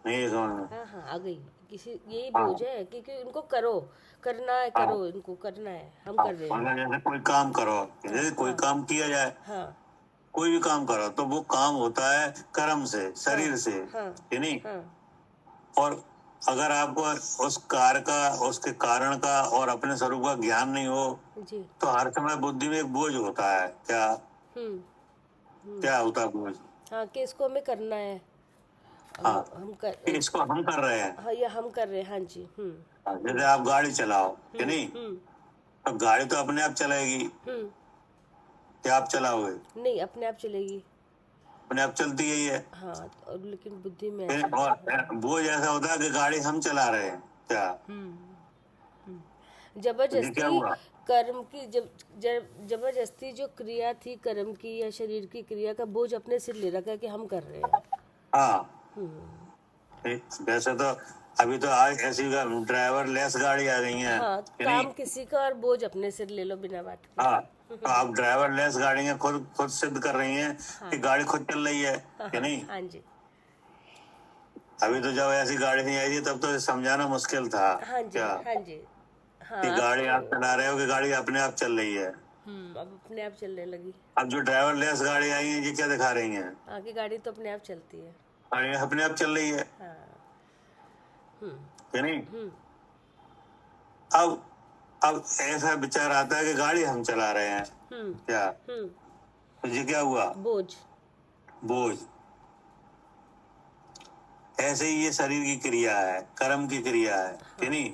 A: नहीं समझ में?
B: हाँ हाँ, आ गई। किसी यही
A: हाँ
B: बोझ है क्योंकि इनको करो, करना है,
A: हाँ
B: करो, इनको करना है, हम
A: हाँ,
B: कर रहे हैं।
A: मतलब जैसे कोई काम करो,
B: हाँ
A: जैसे कोई
B: हाँ
A: काम किया जाए,
B: हाँ
A: कोई भी काम करो तो वो काम होता है कर्म से,
B: हाँ
A: शरीर से,
B: हाँ
A: कि नहीं?
B: हाँ
A: और अगर आपको उस कार्य का, उसके कारण का और अपने स्वरूप का ज्ञान नहीं हो,
B: जी।
A: तो हर समय बुद्धि में एक बोझ होता है। क्या
B: हम्म
A: क्या होता है बोझ?
B: हाँ, कि इसको हमें करना है।
A: हाँ,
B: हम
A: कि
B: कर,
A: इसको हम कर रहे हैं।
B: हाँ, या हम कर रहे हैं। हाँ जी।
A: जैसे आप गाड़ी चलाओ, कि नहीं?
B: हम्म
A: तो गाड़ी तो अपने आप चलेगी,
B: हम्म
A: क्या आप चलाओगे?
B: नहीं, अपने आप चलेगी।
A: अपने आप चलती ही है।
B: हाँ, और लेकिन बुद्धि में ऐसा है।
A: और बोझ ऐसा होता है कि गाड़ी हम चला रहे हैं। क्या? तो ये क्या
B: जबरदस्ती
A: हुआ?
B: कर्म की, जबरदस्ती जो क्रिया थी कर्म की या शरीर की क्रिया का बोझ अपने सिर ले रखा है कि हम कर रहे हैं।
A: हाँ, वैसे तो अभी तो आज ऐसी ड्राइवर लेस गाड़ी आ गई है,
B: हाँ,
A: कि नहीं?
B: काम किसी का और बोझ अपने सिर ले लो बिना बात के।
A: हाँ, तो आप ड्राइवर लेस गाड़ियां खुद खुद सिद्ध कर रही हैं
B: हाँ
A: कि गाड़ी खुद चल रही है,
B: हाँ
A: कि
B: हाँ
A: नहीं?
B: हाँ जी।
A: अभी तो जब ऐसी गाड़ी नहीं आई थी तब तो समझाना मुश्किल था।
B: हाँ जी
A: क्या?
B: हाँ जी। हाँ,
A: कि
B: अब
A: गाड़ी आप
B: तो
A: चला रहे हो कि गाड़ी अपने आप चल रही है?
B: अब अपने आप चलने लगी।
A: अब जो ड्राइवर लेस गाड़ी आई है, ये क्या दिखा रही हैं?
B: आगे गाड़ी तो अपने आप चलती है।
A: गाड़ी अपने आप चल रही है,
B: हाँ।
A: कि नहीं?
B: हम्म
A: अब ऐसा विचार आता है कि गाड़ी हम चला रहे हैं।
B: हम्म
A: क्या?
B: हम्म
A: तो ये क्या हुआ?
B: बोझ।
A: बोझ। ऐसे ही ये शरीर की क्रिया है, कर्म की क्रिया है, कि नहीं?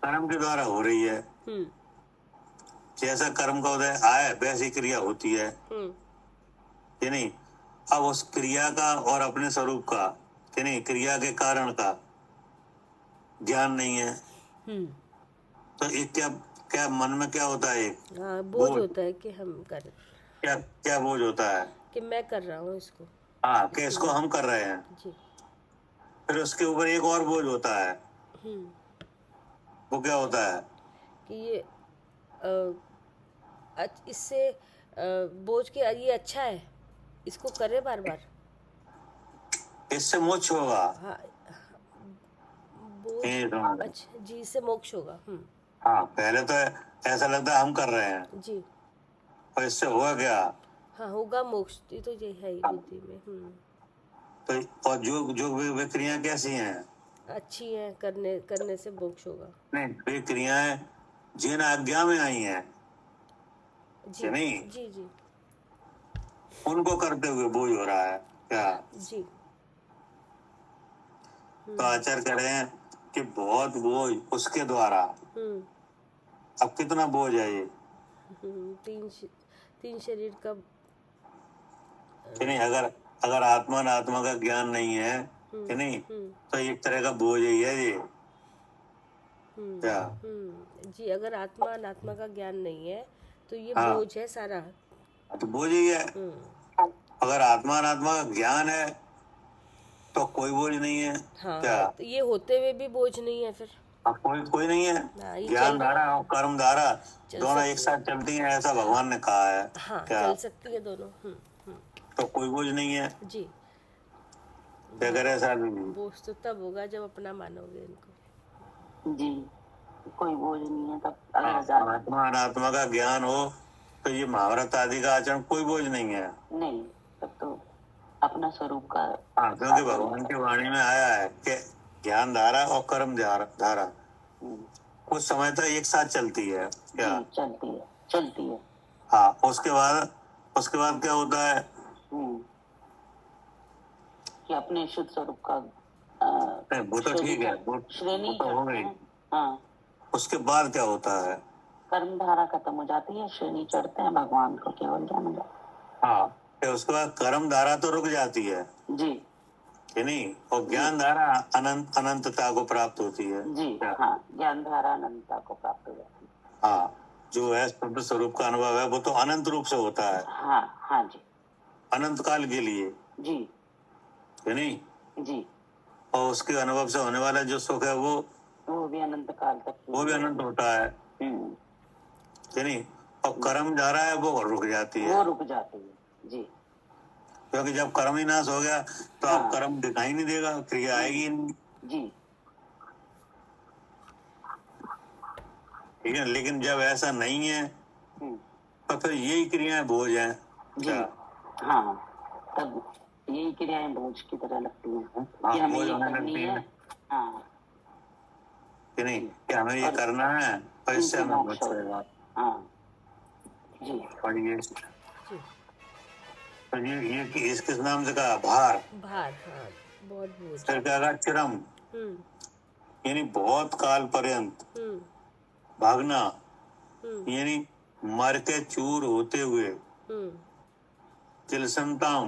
A: कर्म के द्वारा हो रही है।
B: हम्म
A: जैसा कर्म का उदय आए वैसी क्रिया होती है,
B: हम्म
A: कि नहीं? अब उस क्रिया का और अपने स्वरूप का, कि नहीं, क्रिया के कारण का ज्ञान नहीं है,
B: हम्म
A: तो एक क्या क्या मन में क्या होता है? एक
B: हाँ, बोझ
A: बोझ।
B: होता है कि हम कर,
A: क्या क्या बोझ होता है?
B: कि मैं कर रहा हूँ इसको।
A: हाँ, कि इसको हम कर रहे हैं।
B: जी।
A: फिर उसके ऊपर एक और बोझ होता है,
B: हम्म
A: वो क्या होता है?
B: कि ये इससे बोझ के ये अच्छा है, इसको करे बार बार।
A: इससे मोक्ष होगा।
B: हाँ, बोझ।
A: ये समझ लो।
B: अच्छा जी, इससे मोक्ष होगा।
A: हाँ, पहले तो ऐसा लगता है हम कर रहे हैं,
B: जी।
A: और इससे हुआ क्या?
B: हाँ, होगा मोक्ष, ये तो ये है ही बुद्धि में।
A: तो और जो जो वे क्रियाएं कैसी हैं?
B: अच्छी है, करने से मोक्ष होगा।
A: नहीं, वे क्रियाएं जिन आज्ञा में आई हैं,
B: जी
A: कि नहीं,
B: जी जी
A: उनको करते हुए बोझ हो रहा है। क्या?
B: जी।
A: तो आचार्य कह रहे हैं कि बहुत बोझ उसके द्वारा।
B: हम्म
A: अब कितना बोझ है ये?
B: तीन शरीर का।
A: कि नहीं? अगर अगर आत्मा का ज्ञान नहीं है, कि नहीं, तो एक तरह का बोझ ही है ये। क्या?
B: जी, अगर आत्मा अनात्मा का ज्ञान नहीं है तो ये
A: हाँ,
B: बोझ है सारा।
A: तो बोझ ही है। अगर आत्मा का ज्ञान है तो कोई बोझ नहीं है।
B: हाँ,
A: क्या?
B: तो ये होते हुए भी बोझ नहीं है फिर।
A: अब कोई कोई नहीं है।
B: हाँ, ये
A: ज्ञान
B: चल
A: धारा और कर्म धारा
B: चल
A: दोनों
B: सकती
A: एक साथ चलती हैं, ऐसा भगवान ने कहा है।
B: हाँ,
A: क्या?
B: चल सकती है दोनों।
A: तो कोई बोझ नहीं है।
B: जी।
A: बेगर ऐसा
B: बोझ तो तब होगा जब अपना मानोगे इनको।
C: जी, कोई बोझ नहीं है तब।
A: हाँ,
C: अगर ज्यादा
A: आत्मा अनात्मा का ज्ञान हो तो ये महाभारत आदि का आचरण कोई बोझ नहीं है।
C: नहीं, तब तो अपना स्वरूप का
A: हाँ, क्योंकि भगवान की वाणी में आया है कि ज्ञान धारा और कर्म धारा कुछ समय तक एक साथ चलती है। क्या?
C: जी, चलती है।
A: हाँ, उसके बाद क्या होता है?
C: कि अपने शुद्ध स्वरूप का
A: नहीं, वो तो ठीक है,
C: श्रेणी
A: वो तो हो गई।
C: हाँ,
A: उसके बाद क्या होता है?
C: कर्म धारा खत्म हो जाती है, श्रेणी चढ़ते हैं, भगवान को केवल जाना जाता
A: हाँ, फिर उसके बाद कर्म धारा तो रुक जाती है
C: जी
A: कि नहीं, और ज्ञान धारा अनंतता को प्राप्त होती है।
C: जी हाँ, ज्ञान धारा अनंतता को प्राप्त हो जाती है।
A: हाँ, जो है शुद्ध स्वरूप का अनुभव है वो तो अनंत रूप से होता है,
C: हाँ हाँ जी
A: अनंत काल के लिए
C: जी
A: कि नहीं,
C: जी,
A: और उसके अनुभव से होने वाला जो सुख है
C: वो भी अनंत काल तक
A: वो भी अनंत होता है कि नहीं, और कर्म धारा है वो रुक जाती है,
C: वो रुक जाती है जी।
A: क्योंकि जब कर्म ही नाश हो गया तो
C: हाँ।
A: आप कर्म दिखाई नहीं देगा, क्रिया आएगी ही नहीं,
C: जी
A: ठीक है। लेकिन जब ऐसा नहीं है तो फिर यही क्रियाएं बोझ हैं
C: जी
A: क्या?
C: हाँ, तब यही क्रियाएं बोझ की तरह लगती हैं कि हमें
A: बोझ
C: ये
A: होने
C: करनी
A: लगती
C: है।
A: हैं
C: हाँ
A: कि नहीं, कि हमें ये
C: और
A: करना है और इससे
C: इनसे
A: हमें
C: मोक्ष
A: मोक्ष
C: होगा।
A: होगा।
C: हाँ जी
A: पढ़िए,
B: जी
A: तो ये इस किस नाम से कहा? भार।
B: भार, हाँ, बहुत बोझ।
A: फिर क्या कहा? चिरम,
B: हम्म
A: यानी बहुत काल पर्यंत
B: हम्म
A: भागना,
B: हम्म
A: यानी मर के चूर होते हुए।
B: हम्म
A: तिलसंताम,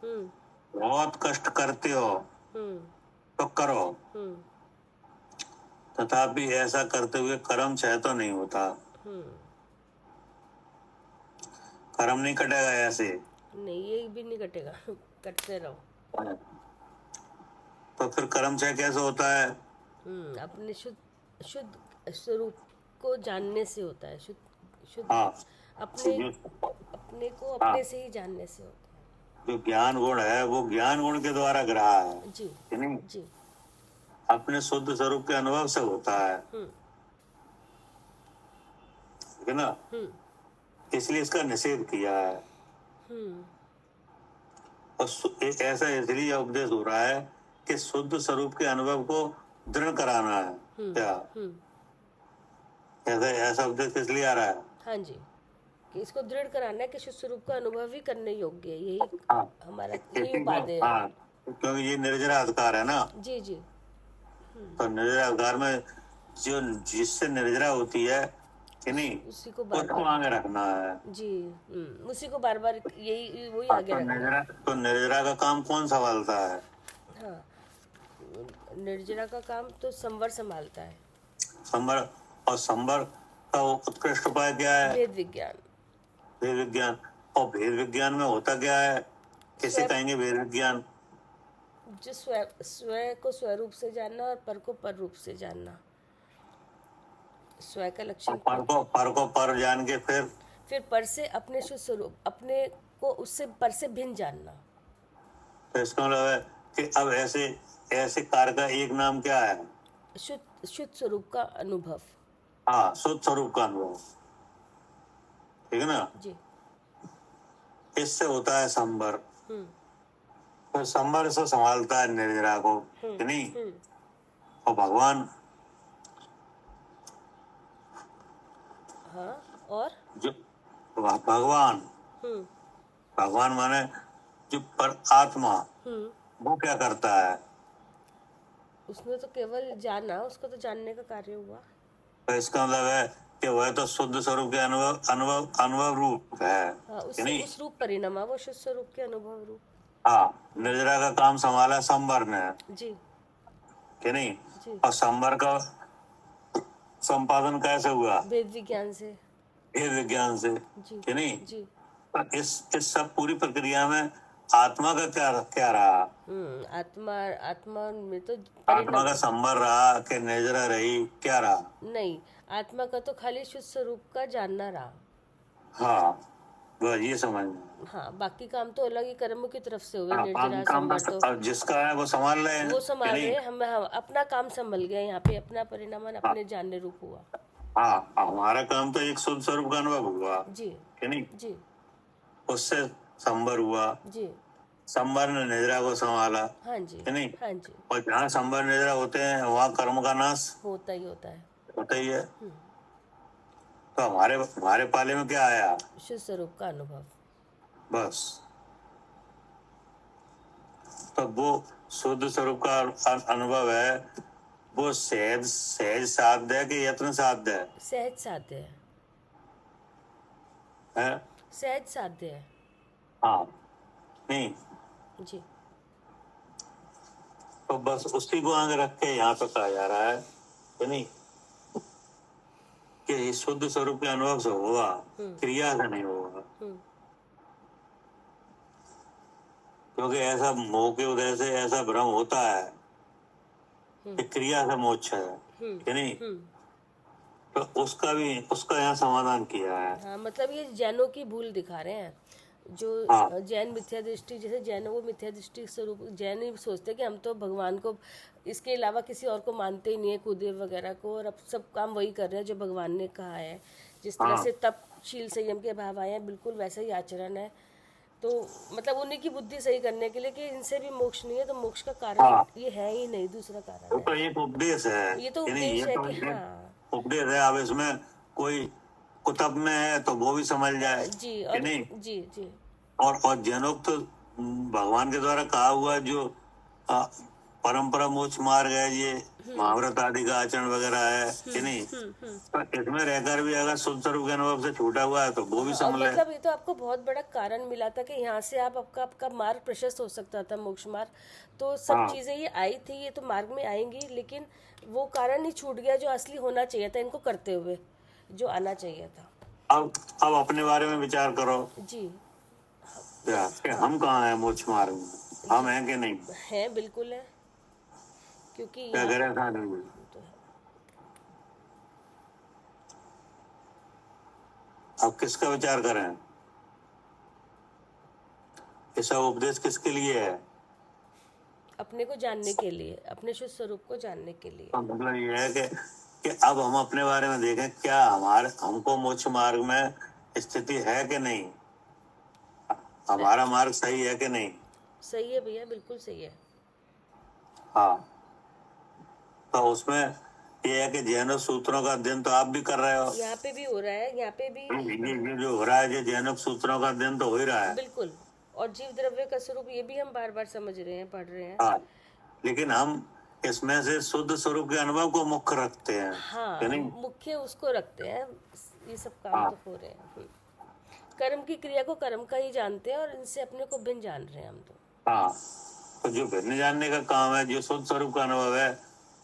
B: हम्म
A: बहुत कष्ट करते हो
B: हम्म
A: तो करो,
B: हम्म
A: तथापि ऐसा करते हुए कर्म क्षय तो नहीं होता,
B: हम्म
A: कर्म नहीं कटेगा ऐसे।
B: नहीं, ये भी नहीं कटेगा, करते रहो।
A: तो फिर कर्म क्षय कैसे होता है?
B: अपने शुद्ध शुद्ध स्वरूप को जानने से होता है। शुद्ध शुद्ध
A: हाँ,
B: अपने
A: जो
B: अपने को अपने से ही जानने से होता
A: जो ज्ञान गुण है वो ज्ञान गुण के द्वारा ग्रहा है
B: है। जी
A: कि नहीं,
B: जी।
A: अपने शुद्ध स्वरूप के अनुभव से होता है,
B: हम्म
A: ठीक है ना,
B: हम्म
A: इसलिए इसका निषेध किया है।
B: हम्म
A: और एक ऐसा इसलिए उपदेश हो रहा है कि शुद्ध स्वरूप के अनुभव को दृढ़ कराना है। क्या ऐसा ऐसा उपदेश इसलिए आ रहा है?
B: हाँ जी, कि इसको दृढ़ कराना है कि शुद्ध स्वरूप का अनुभव ही करने योग्य है। यही
A: हाँ,
B: हमारा
A: इसी
B: यही
A: को-
B: उपादेय है।
A: हाँ, क्योंकि ये निर्जरा अधिकार है ना,
B: जी जी
A: तो निर्जरा अधिकार में जो जिससे निर्जरा होती है कि नहीं,
B: उसी को बार
A: उसको
B: बार
A: आगे रखना है।
B: जी उसी को बार बार यही वही
A: हाँ,
B: आगे रखना है।
A: तो निर्जरा का काम कौन संभालता है?
B: हाँ, निर्जरा का काम तो संवर संभालता है।
A: संवर, और संवर का वो उत्कृष्ट उपाय क्या है?
B: वेद विज्ञान।
A: वेद विज्ञान। और वेद विज्ञान में होता क्या है, कैसे
B: स्वयं-
A: कहेंगे वेद विज्ञान?
B: जो स्वयं को स्वरूप से जानना और पर को पर रूप से जानना, स्वयं का
A: और
B: लक्षण
A: पर को पर जान के
B: फिर पर से अपने शुद्ध स्वरूप, अपने को उससे पर से भिन्न जानना।
A: तो इसका मतलब है कि अब ऐसे ऐसे कार्य का एक नाम क्या है?
B: शुद्ध स्वरूप का अनुभव।
A: हाँ, शुद्ध स्वरूप का अनुभव, ठीक है ना।
B: जी
A: इससे होता है संवर,
B: हम्म
A: तो संवर से संभालता है निर्जरा को कि नहीं। और भगवान
B: हाँ, और
A: जो भगवान भगवान माने जो पर आत्मा, वो क्या करता है?
B: उसने तो केवल जाना, उसका तो जानने का कार्य हुआ।
A: तो इसका मतलब है कि वह तो शुद्ध स्वरूप के अनुभव अनुभव अनुभव रूप है
B: हाँ,
A: कि
B: उससे
A: नहीं।
B: उस रूप परिणाम वो शुद्ध स्वरूप के अनुभव रूप।
A: हाँ, निर्जरा का काम संभाला संवर ने
B: जी
A: कि नहीं।
B: जी।
A: और संवर का संपादन कैसे हुआ?
B: वेद विज्ञान से।
A: वेद विज्ञान से
B: जी
A: कि नहीं।
B: जी।
A: पर इस सब पूरी प्रक्रिया में आत्मा का क्या रहा?
B: आत्मा में तो
A: आत्मा का संवर रहा कि निर्जरा रही, क्या रहा?
B: नहीं, आत्मा का तो खाली शुद्ध स्वरूप का जानना रहा।
A: हाँ, बस ये समझ।
B: हाँ, बाकी काम तो अलग ही कर्मों की तरफ से हुए।
A: हाँ,
B: निर्जरा
A: काम
B: संवर तो
A: अब जिसका है वो संभाल रहे हैं
B: वो
A: कि
B: संभाल
A: नहीं?
B: रहे हैं। हम अपना काम संभल गए, यहाँ पे अपना परिणाम अपने जानने रूप हुआ।
A: हाँ, हमारा काम तो एक शुद्ध स्वरूप का अनुभव हुआ
B: जी
A: कि नहीं,
B: जी
A: उससे संवर हुआ,
B: जी।
A: संवर ने निर्जरा को संभाला
B: हाँ जी
A: कि नहीं।
B: हाँ जी,
A: और जहाँ संवर निर्जरा होते हैं वहाँ कर्म का नाश
B: होता ही होता है।
A: होता ही है। तो हमारे पाले में क्या आया?
B: शुद्ध स्वरूप का अनुभव।
A: बस, तो वो शुद्ध स्वरूप का अनुभव है, वो सहज सहज साध्य है कि यत्न साध्य है?
B: सहज साध्य है।
A: हैं?
B: सहज साध्य है।
A: हाँ नहीं,
B: जी।
A: तो बस उसी को आगे रख के यहाँ पे कहा जा रहा है कि नहीं, कि शुद्ध स्वरूप के अनुभव से होगा, क्रिया से नहीं होगा।
B: हम्म
A: क्योंकि ऐसा मोह के उदय से ऐसा भ्रम होता है कि क्रिया से मोक्ष है कि नहीं, तो उसका यहाँ समाधान किया है।
B: हाँ, मतलब ये जैनों की भूल दिखा रहे हैं, जो
A: हाँ।
B: जैन मिथ्या दृष्टि, जैसे जैन वो मिथ्या दृष्टि स्वरूप जैन ही सोचते हैं कि हम तो भगवान को इसके अलावा किसी और को मानते ही नहीं है, कुलदेव वगैरह को, और अब सब काम वही कर रहे हैं जो भगवान ने कहा है। जिस तरह
A: हाँ।
B: से तपशील संयम के अभाव आए हैं, बिल्कुल वैसा ही आचरण है। तो मतलब उन्हीं की बुद्धि सही करने के लिए कि इनसे भी मोक्ष नहीं है, तो मोक्ष का कारण
A: हाँ।
B: ये है ही नहीं, दूसरा
A: वो
B: कारण
A: तो
B: है।
A: एक उपदेश है
B: ये तो
A: कि नहीं,
B: उपदेश
A: ये
B: है
A: तो
B: कि
A: एक
B: हाँ
A: उपदेश है। अब इसमें कोई कुतब में है तो वो भी समझ जाए
B: जी,
A: कि
B: और
A: नहीं।
B: जी जी
A: और जैनोक्त भगवान के द्वारा कहा हुआ जो आ, परंपरा मोक्ष मार्ग है, ये महाव्रत आदि का आचरण वगैरह है कि नहीं, तो इसमें रहकर भी अगर शुद्ध स्वरूप के अनुभव से छूटा हुआ है तो वो भी
B: और
A: समझ ले।
B: मतलब ये तो आपको बहुत बड़ा कारण मिला था कि यहाँ से आपका आपका मार्ग प्रशस्त हो सकता था, मोक्ष मार्ग। तो सब
A: हाँ।
B: चीजें ये आई थी, ये तो मार्ग में आएंगी, लेकिन वो कारण ही छूट गया जो असली होना चाहिए था इनको करते हुए, जो आना चाहिए था।
A: अब अपने बारे में विचार करो
B: जी
A: क्या, कि हम कहाँ हैं मोक्ष मार्ग में, हम हैं कि नहीं,
B: है, बिल्कुल है, क्योंकि
A: क्या
B: यहाँ
A: करें ऐसा नहीं।
B: तो है।
A: अब किसका विचार करें, ये सब उपदेश किसके लिए है।
B: अपने को जानने के लिए, अपने शुद्ध स्वरूप को जानने के लिए।
A: तो मतलब ये है कि अब हम अपने बारे में देखें, क्या हमको मोक्ष मार्ग में स्थिति है कि नहीं, हमारा मार्ग सही है कि नहीं।
B: सही है भैया, बिल्कुल सही है।
A: हाँ, तो उसमें ये है कि जैनक सूत्रों का अध्ययन तो आप भी कर रहे हो।
B: यहाँ पे भी हो रहा है, यहाँ पे भी
A: ये जो हो रहा है, ये जैनक सूत्रों का अध्ययन तो हो ही रहा है।
B: बिल्कुल। और जीव द्रव्य का स्वरूप ये भी हम बार बार समझ रहे हैं, पढ़ रहे हैं।
A: हाँ, लेकिन हम इसमें से शुद्ध स्वरूप के अनुभव को मुख्य रखते हैं कि
B: हाँ,
A: नहीं।
B: मुख्य उसको रखते हैं, ये सब काम
A: हाँ।
B: तो हो रहे हैं। कर्म की क्रिया को कर्म का ही जानते हैं, और इनसे अपने को भिन्न जान रहे हैं हम तो।
A: हाँ, तो जो भिन्न जानने का काम है, जो शुद्ध स्वरूप का अनुभव है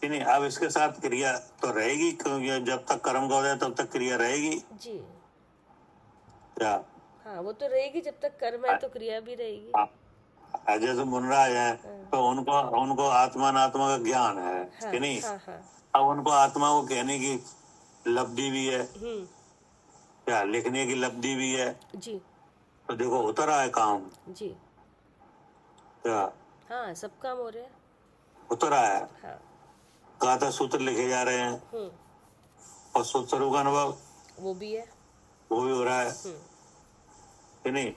A: कि नहीं, अब इसके साथ क्रिया तो रहेगी, क्योंकि जब तक कर्म का होता है तब तक क्रिया रहेगी।
B: जी
A: क्या
B: हाँ, वो तो रहेगी, जब तक कर्म है तो क्रिया भी रहेगी।
A: हाँ, जैसे मुनराज है तो उनको उनको आत्मा अनात्मा का ज्ञान है
B: हाँ
A: कि नहीं।
B: हाँ हाँ।
A: अब उनको आत्मा को कहने की लब्धि भी है,
B: हम्म
A: क्या लिखने की लब्धि भी है,
B: जी
A: तो देखो होता रहा है काम,
B: जी
A: क्या
B: हाँ, सब काम हो रहे हैं।
A: होता रहा है।
B: हाँ
A: गाथा सूत्र लिखे जा रहे हैं, और शुद्ध स्वरूप का अनुभव
B: वो भी है।
A: वो भी हो रहा है कि नहीं।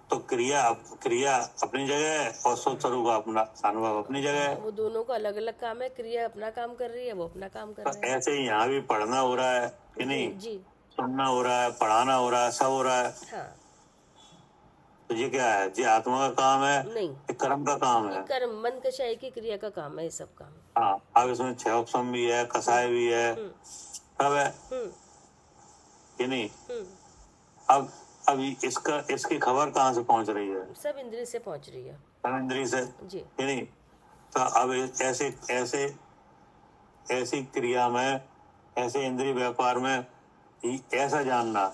A: तो क्रिया अपनी जगह है और शुद्ध स्वरूप का अपना अनुभव अपनी जगह है।
B: वो दोनों का अलग अलग काम है, क्रिया अपना काम कर रही है, वो अपना काम कर
A: तो
B: रहे हैं।
A: ऐसे ही यहाँ भी पढ़ना हो रहा है कि नहीं,
B: जी
A: सुनना हो रहा है, पढ़ाना हो रहा है, सब हो रहा है।
B: हाँ।
A: तो ये क्या है, ये आत्मा का काम है,
B: नहीं,
A: ये कर्म का काम
B: ये
A: है।
B: कर्म मन कषाय की क्रिया का काम है, ये सब काम।
A: हाँ, अब इसमें क्षयोपम भी है, कसाय भी है, सब है कि नहीं। अब इसकी खबर कहाँ से पहुंच रही है,
B: सब इंद्रिय से पहुंच रही है।
A: सब इंद्रिय से
B: जी
A: कि नहीं। तो अब ऐसी क्रिया में, ऐसे इंद्रिय व्यापार में ऐसा जानना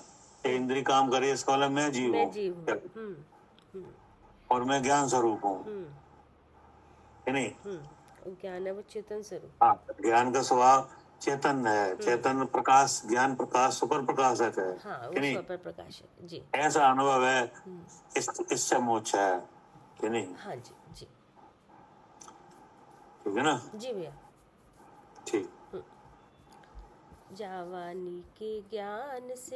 A: कि इंद्रिय काम करे, इसका मतलब मैं जीव
B: मैं
A: हूँ
B: जीव हूँ।
A: और मैं ज्ञान स्वरूप हूँ कि नहीं।
B: ज्ञान है वो चेतन स्वरूप।
A: हाँ, ज्ञान का स्वभाव चेतन है, चेतन प्रकाश, ज्ञान प्रकाश, सुपर प्रकाशक है
B: हाँ,
A: कि
B: वो
A: नहीं।
B: स्वर प्रकाश है। जी
A: ऐसा अनुभव है, इससे मोक्ष है कि नहीं।
B: हाँ जी जी
A: ठीक है ना।
B: जी भैया।
A: ठीक।
B: जावानी के ज्ञान से